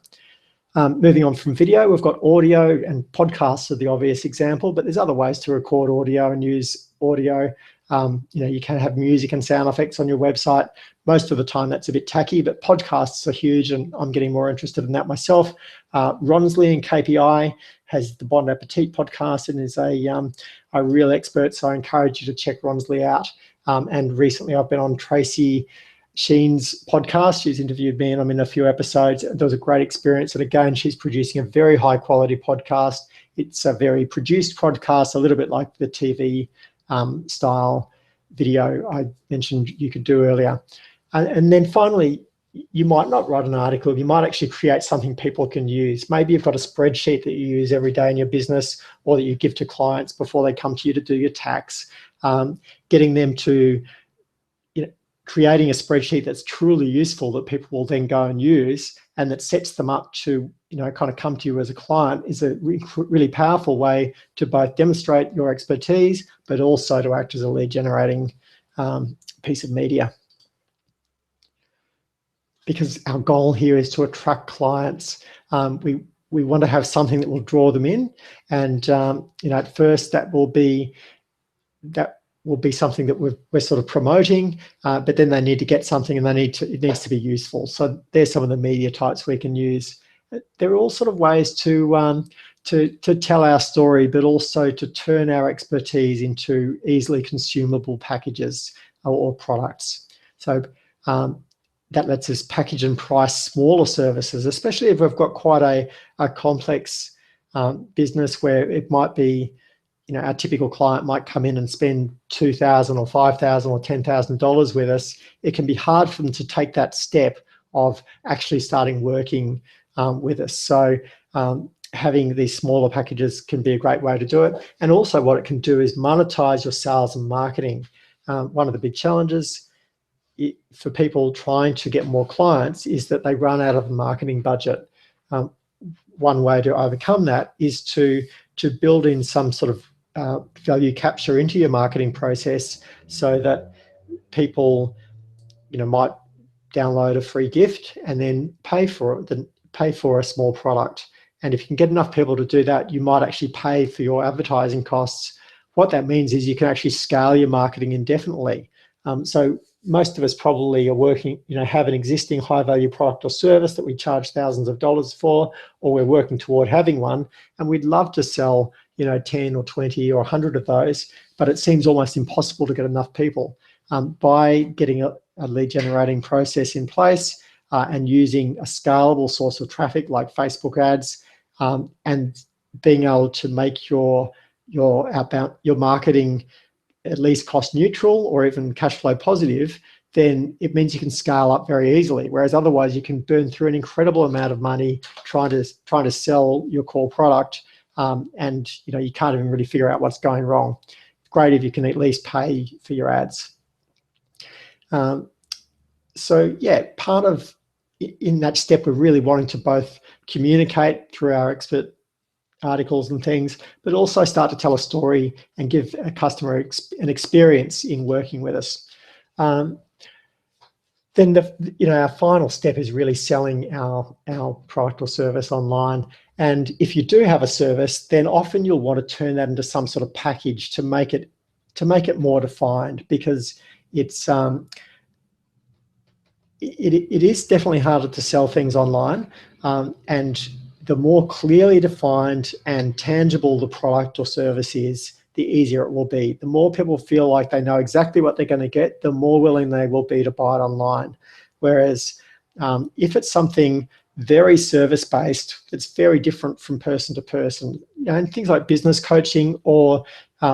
Moving on from video, we've got audio, and podcasts are the obvious example, but there's other ways to record audio and use audio. You can have music and sound effects on your website. Most of the time that's a bit tacky, but podcasts are huge, and I'm getting more interested in that myself. Ronsley and KPI has the Bon Appetit podcast and is a real expert, so I encourage you to check Ronsley out. And recently I've been on Tracy Sheen's podcast. She's interviewed me and I'm in a few episodes. There was a great experience, and again, she's producing a very high quality podcast. It's a very produced podcast, a little bit like the TV style video I mentioned you could do earlier. And then finally, you might not write an article, you might actually create something people can use. Maybe you've got a spreadsheet that you use every day in your business, or that you give to clients before they come to you to do your tax. Getting them to, creating a spreadsheet that's truly useful that people will then go and use, and that sets them up to, kind of come to you as a client, is a really powerful way to both demonstrate your expertise, but also to act as a lead generating piece of media. Because our goal here is to attract clients. We want to have something that will draw them in, and at first that will be something that we're sort of promoting, but then they need to get something, and it needs to be useful. So there's some of the media types we can use. There are all sort of ways to tell our story, but also to turn our expertise into easily consumable packages or products. So that lets us package and price smaller services, especially if we've got quite a complex business where it might be, our typical client might come in and spend $2,000 or $5,000 or $10,000 with us. It can be hard for them to take that step of actually starting working with us. So having these smaller packages can be a great way to do it. And also what it can do is monetize your sales and marketing. One of the big challenges for people trying to get more clients is that they run out of the marketing budget. One way to overcome that is to build in some sort of value capture into your marketing process, so that people, might download a free gift and then pay for a small product. And if you can get enough people to do that, you might actually pay for your advertising costs. What that means is you can actually scale your marketing indefinitely. So most of us probably are working, have an existing high value product or service that we charge thousands of dollars for, or we're working toward having one, and we'd love to sell, 10 or 20 or 100 of those, but it seems almost impossible to get enough people. By getting a lead generating process in place and using a scalable source of traffic like Facebook ads, and being able to make your marketing at least cost neutral or even cash flow positive, then it means you can scale up very easily. Whereas otherwise you can burn through an incredible amount of money trying to sell your core product, and you can't even really figure out what's going wrong. Great if you can at least pay for your ads. So yeah, part of in that step, we're really wanting to both communicate through our expert articles and things, but also start to tell a story and give a customer an experience in working with us. Then our final step is really selling our product or service online. And if you do have a service, then often you'll want to turn that into some sort of package to make it more defined, because it's it is definitely harder to sell things online, and the more clearly defined and tangible the product or service is, the easier it will be. The more people feel like they know exactly what they're going to get, the more willing they will be to buy it online. Whereas if it's something very service-based, it's very different from person to person. And things like business coaching or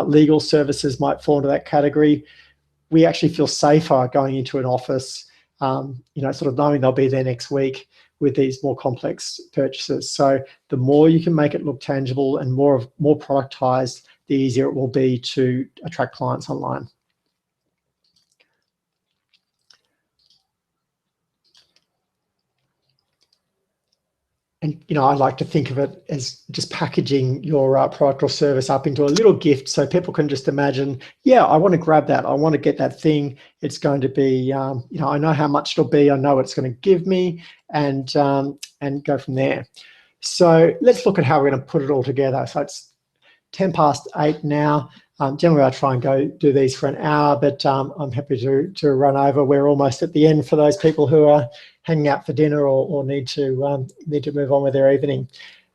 legal services might fall into that category. We actually feel safer going into an office, sort of knowing they'll be there next week with these more complex purchases. So the more you can make it look tangible and more productized, the easier it will be to attract clients online. And I like to think of it as just packaging your product or service up into a little gift, so people can just imagine, yeah, I want to grab that. I want to get that thing. It's going to be, I know how much it'll be. I know what it's going to give me, and go from there. So let's look at how we're going to put it all together. So it's 8:10 now. Generally, I try and go do these for an hour, but I'm happy to run over. We're almost at the end for those people who are hanging out for dinner or need to move on with their evening.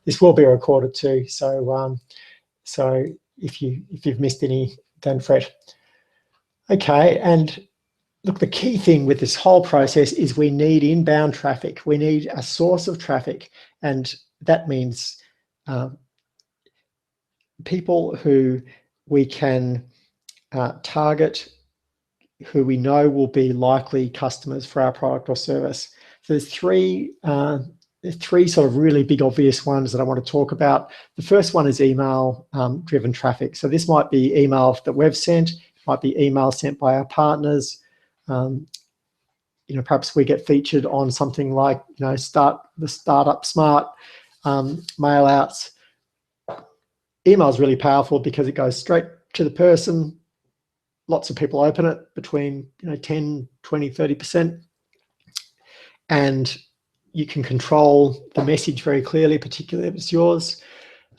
This will be recorded too, so if you've missed any, don't fret. Okay, and look, the key thing with this whole process is we need inbound traffic. We need a source of traffic, and that means people who we can target, who we know will be likely customers for our product or service. So there's three sort of really big obvious ones that I want to talk about. The first one is email driven traffic. So this might be email that we've sent, it might be email sent by our partners. Perhaps we get featured on something like the Startup Smart mail outs. Email is really powerful because it goes straight to the person. Lots of people open it, between 10, 20, 30%. And you can control the message very clearly, particularly if it's yours.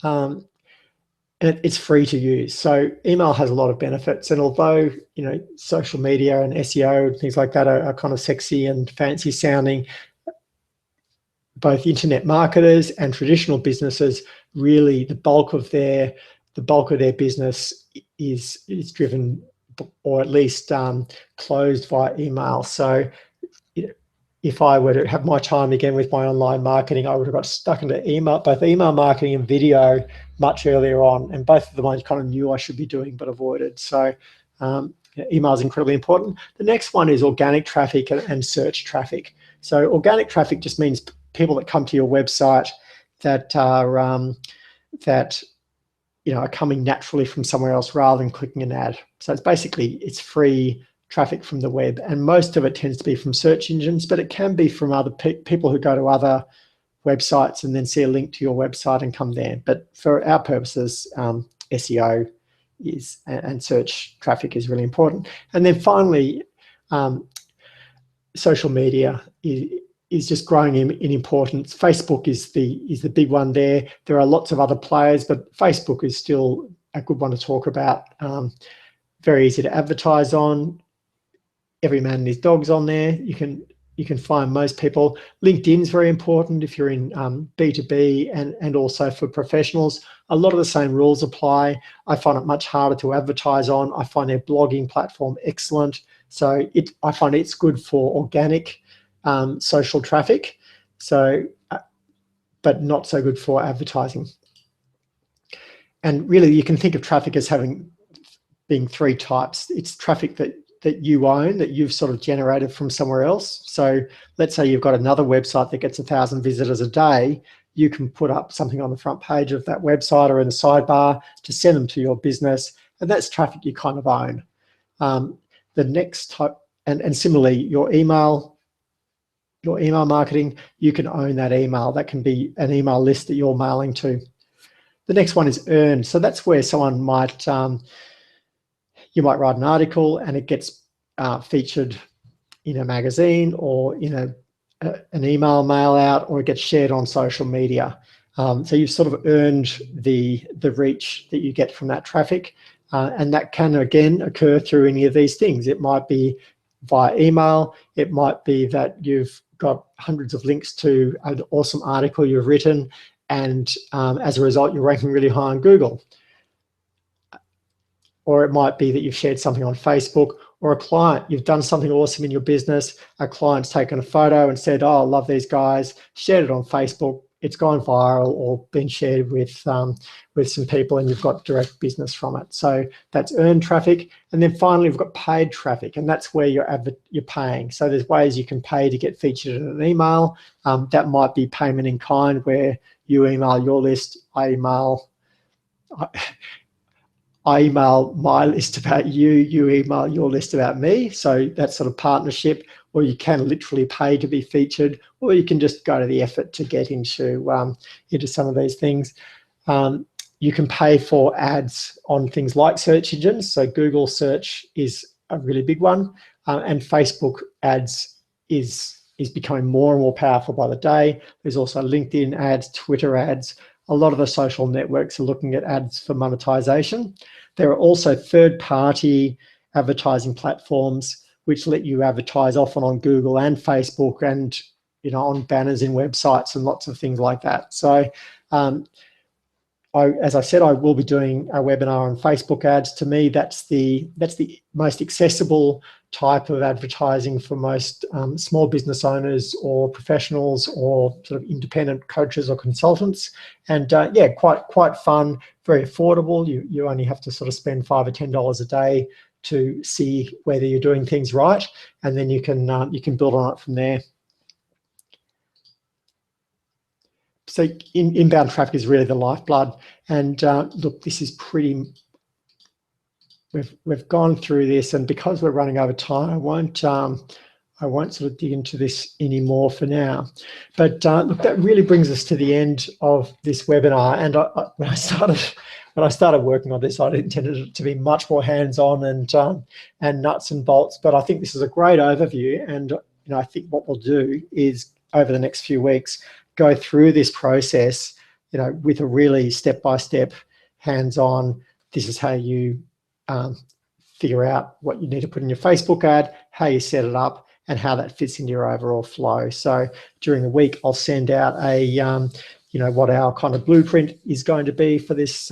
And it's free to use. So email has a lot of benefits. And although, social media and SEO and things like that are kind of sexy and fancy sounding, both internet marketers and traditional businesses, really the bulk of their business is driven, or at least closed via email. So if I were to have my time again with my online marketing, I would have got stuck into both email marketing and video much earlier on, and both of them I kind of knew I should be doing but avoided. So email is incredibly important. The next one is organic traffic and search traffic. So organic traffic just means people that come to your website that are are coming naturally from somewhere else rather than clicking an ad. So it's free traffic from the web, and most of it tends to be from search engines, but it can be from other people who go to other websites and then see a link to your website and come there. But for our purposes, SEO and search traffic is really important. And then finally, social media is just growing in importance. Facebook is the big one there. There are lots of other players, but Facebook is still a good one to talk about. Very easy to advertise on. Every man and his dog's on there. You can find most people. LinkedIn's very important if you're in B2B and also for professionals. A lot of the same rules apply. I find it much harder to advertise on. I find their blogging platform excellent. So I find it's good for organic social traffic, but not so good for advertising. And really, you can think of traffic as being three types. It's traffic that you own, that you've sort of generated from somewhere else. So let's say you've got another website that gets 1,000 visitors a day. You can put up something on the front page of that website or in the sidebar to send them to your business, and that's traffic you kind of own. The next type, and similarly, your email marketing, you can own that email. That can be an email list that you're mailing to. The next one is earned. So that's where someone might, you might write an article and it gets featured in a magazine or in an email mail out, or it gets shared on social media. So you've sort of earned the reach that you get from that traffic. And that can, again, occur through any of these things. It might be via email. It might be that you've got hundreds of links to an awesome article you've written, and as a result, you're ranking really high on Google. Or it might be that you've shared something on Facebook, or a client, you've done something awesome in your business, a client's taken a photo and said, oh, I love these guys, shared it on Facebook, it's gone viral or been shared with some people, and you've got direct business from it. So that's earned traffic. And then finally, we've got paid traffic, and that's where you're paying. So there's ways you can pay to get featured in an email. That might be payment in kind, where you email your list, I email my list about you, you email your list about me. So that sort of partnership, or you can literally pay to be featured, or you can just go to the effort to get into some of these things. You can pay for ads on things like search engines. So Google search is a really big one, and Facebook ads is becoming more and more powerful by the day. There's also LinkedIn ads, Twitter ads. A lot of the social networks are looking at ads for monetization. There are also third-party advertising platforms which let you advertise often on Google and Facebook, and on banners in websites and lots of things like that. So as I said, I will be doing a webinar on Facebook ads. To me, that's the most accessible type of advertising for most small business owners or professionals or sort of independent coaches or consultants. And yeah, quite fun, very affordable. You only have to sort of spend $5 or $10 a day to see whether you're doing things right, and then you can build on it from there. So inbound traffic is really the lifeblood. And look, this is pretty, we've gone through this, and because we're running over time, I won't sort of dig into this anymore for now. But look, that really brings us to the end of this webinar. And when I started working on this, I intended it to be much more hands-on and nuts and bolts. But I think this is a great overview. And I think what we'll do is, over the next few weeks, go through this process, with a really step-by-step, hands-on. This is how you figure out what you need to put in your Facebook ad, how you set it up, and how that fits into your overall flow. So during the week, I'll send out a, what our kind of blueprint is going to be for this,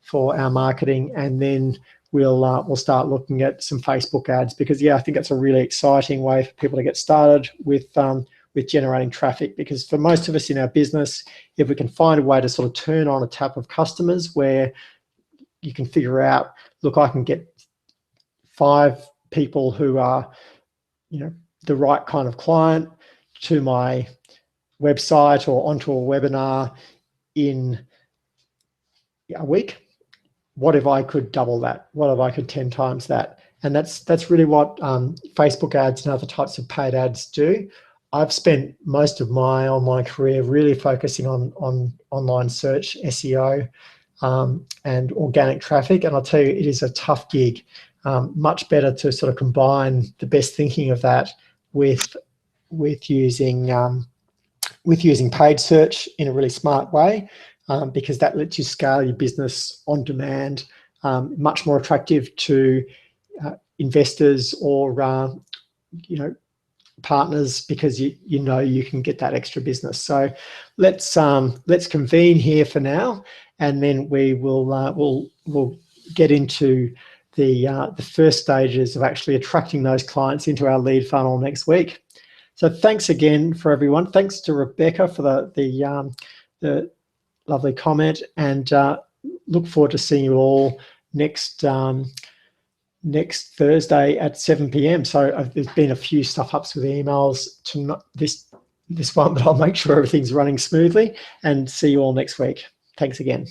for our marketing, and then we'll start looking at some Facebook ads, because yeah, I think that's a really exciting way for people to get started with generating traffic. Because for most of us in our business, if we can find a way to sort of turn on a tap of customers where you can figure out, look, I can get 5 people who are, the right kind of client to my website or onto a webinar in a week, what if I could double that? What if I could 10 times that? And that's really what Facebook ads and other types of paid ads do. I've spent most of my online career really focusing on online search, SEO, and organic traffic. And I'll tell you, it is a tough gig. Much better to sort of combine the best thinking of that with using paid search in a really smart way, because that lets you scale your business on demand, much more attractive to investors or partners, because you know you can get that extra business. So let's convene here for now, and then we will we'll get into the first stages of actually attracting those clients into our lead funnel next week. So thanks again for everyone. Thanks to Rebecca for the lovely comment, and look forward to seeing you all next Thursday at 7 p.m. So there's been a few stuff ups with emails to this one, but I'll make sure everything's running smoothly, and see you all next week. Thanks again.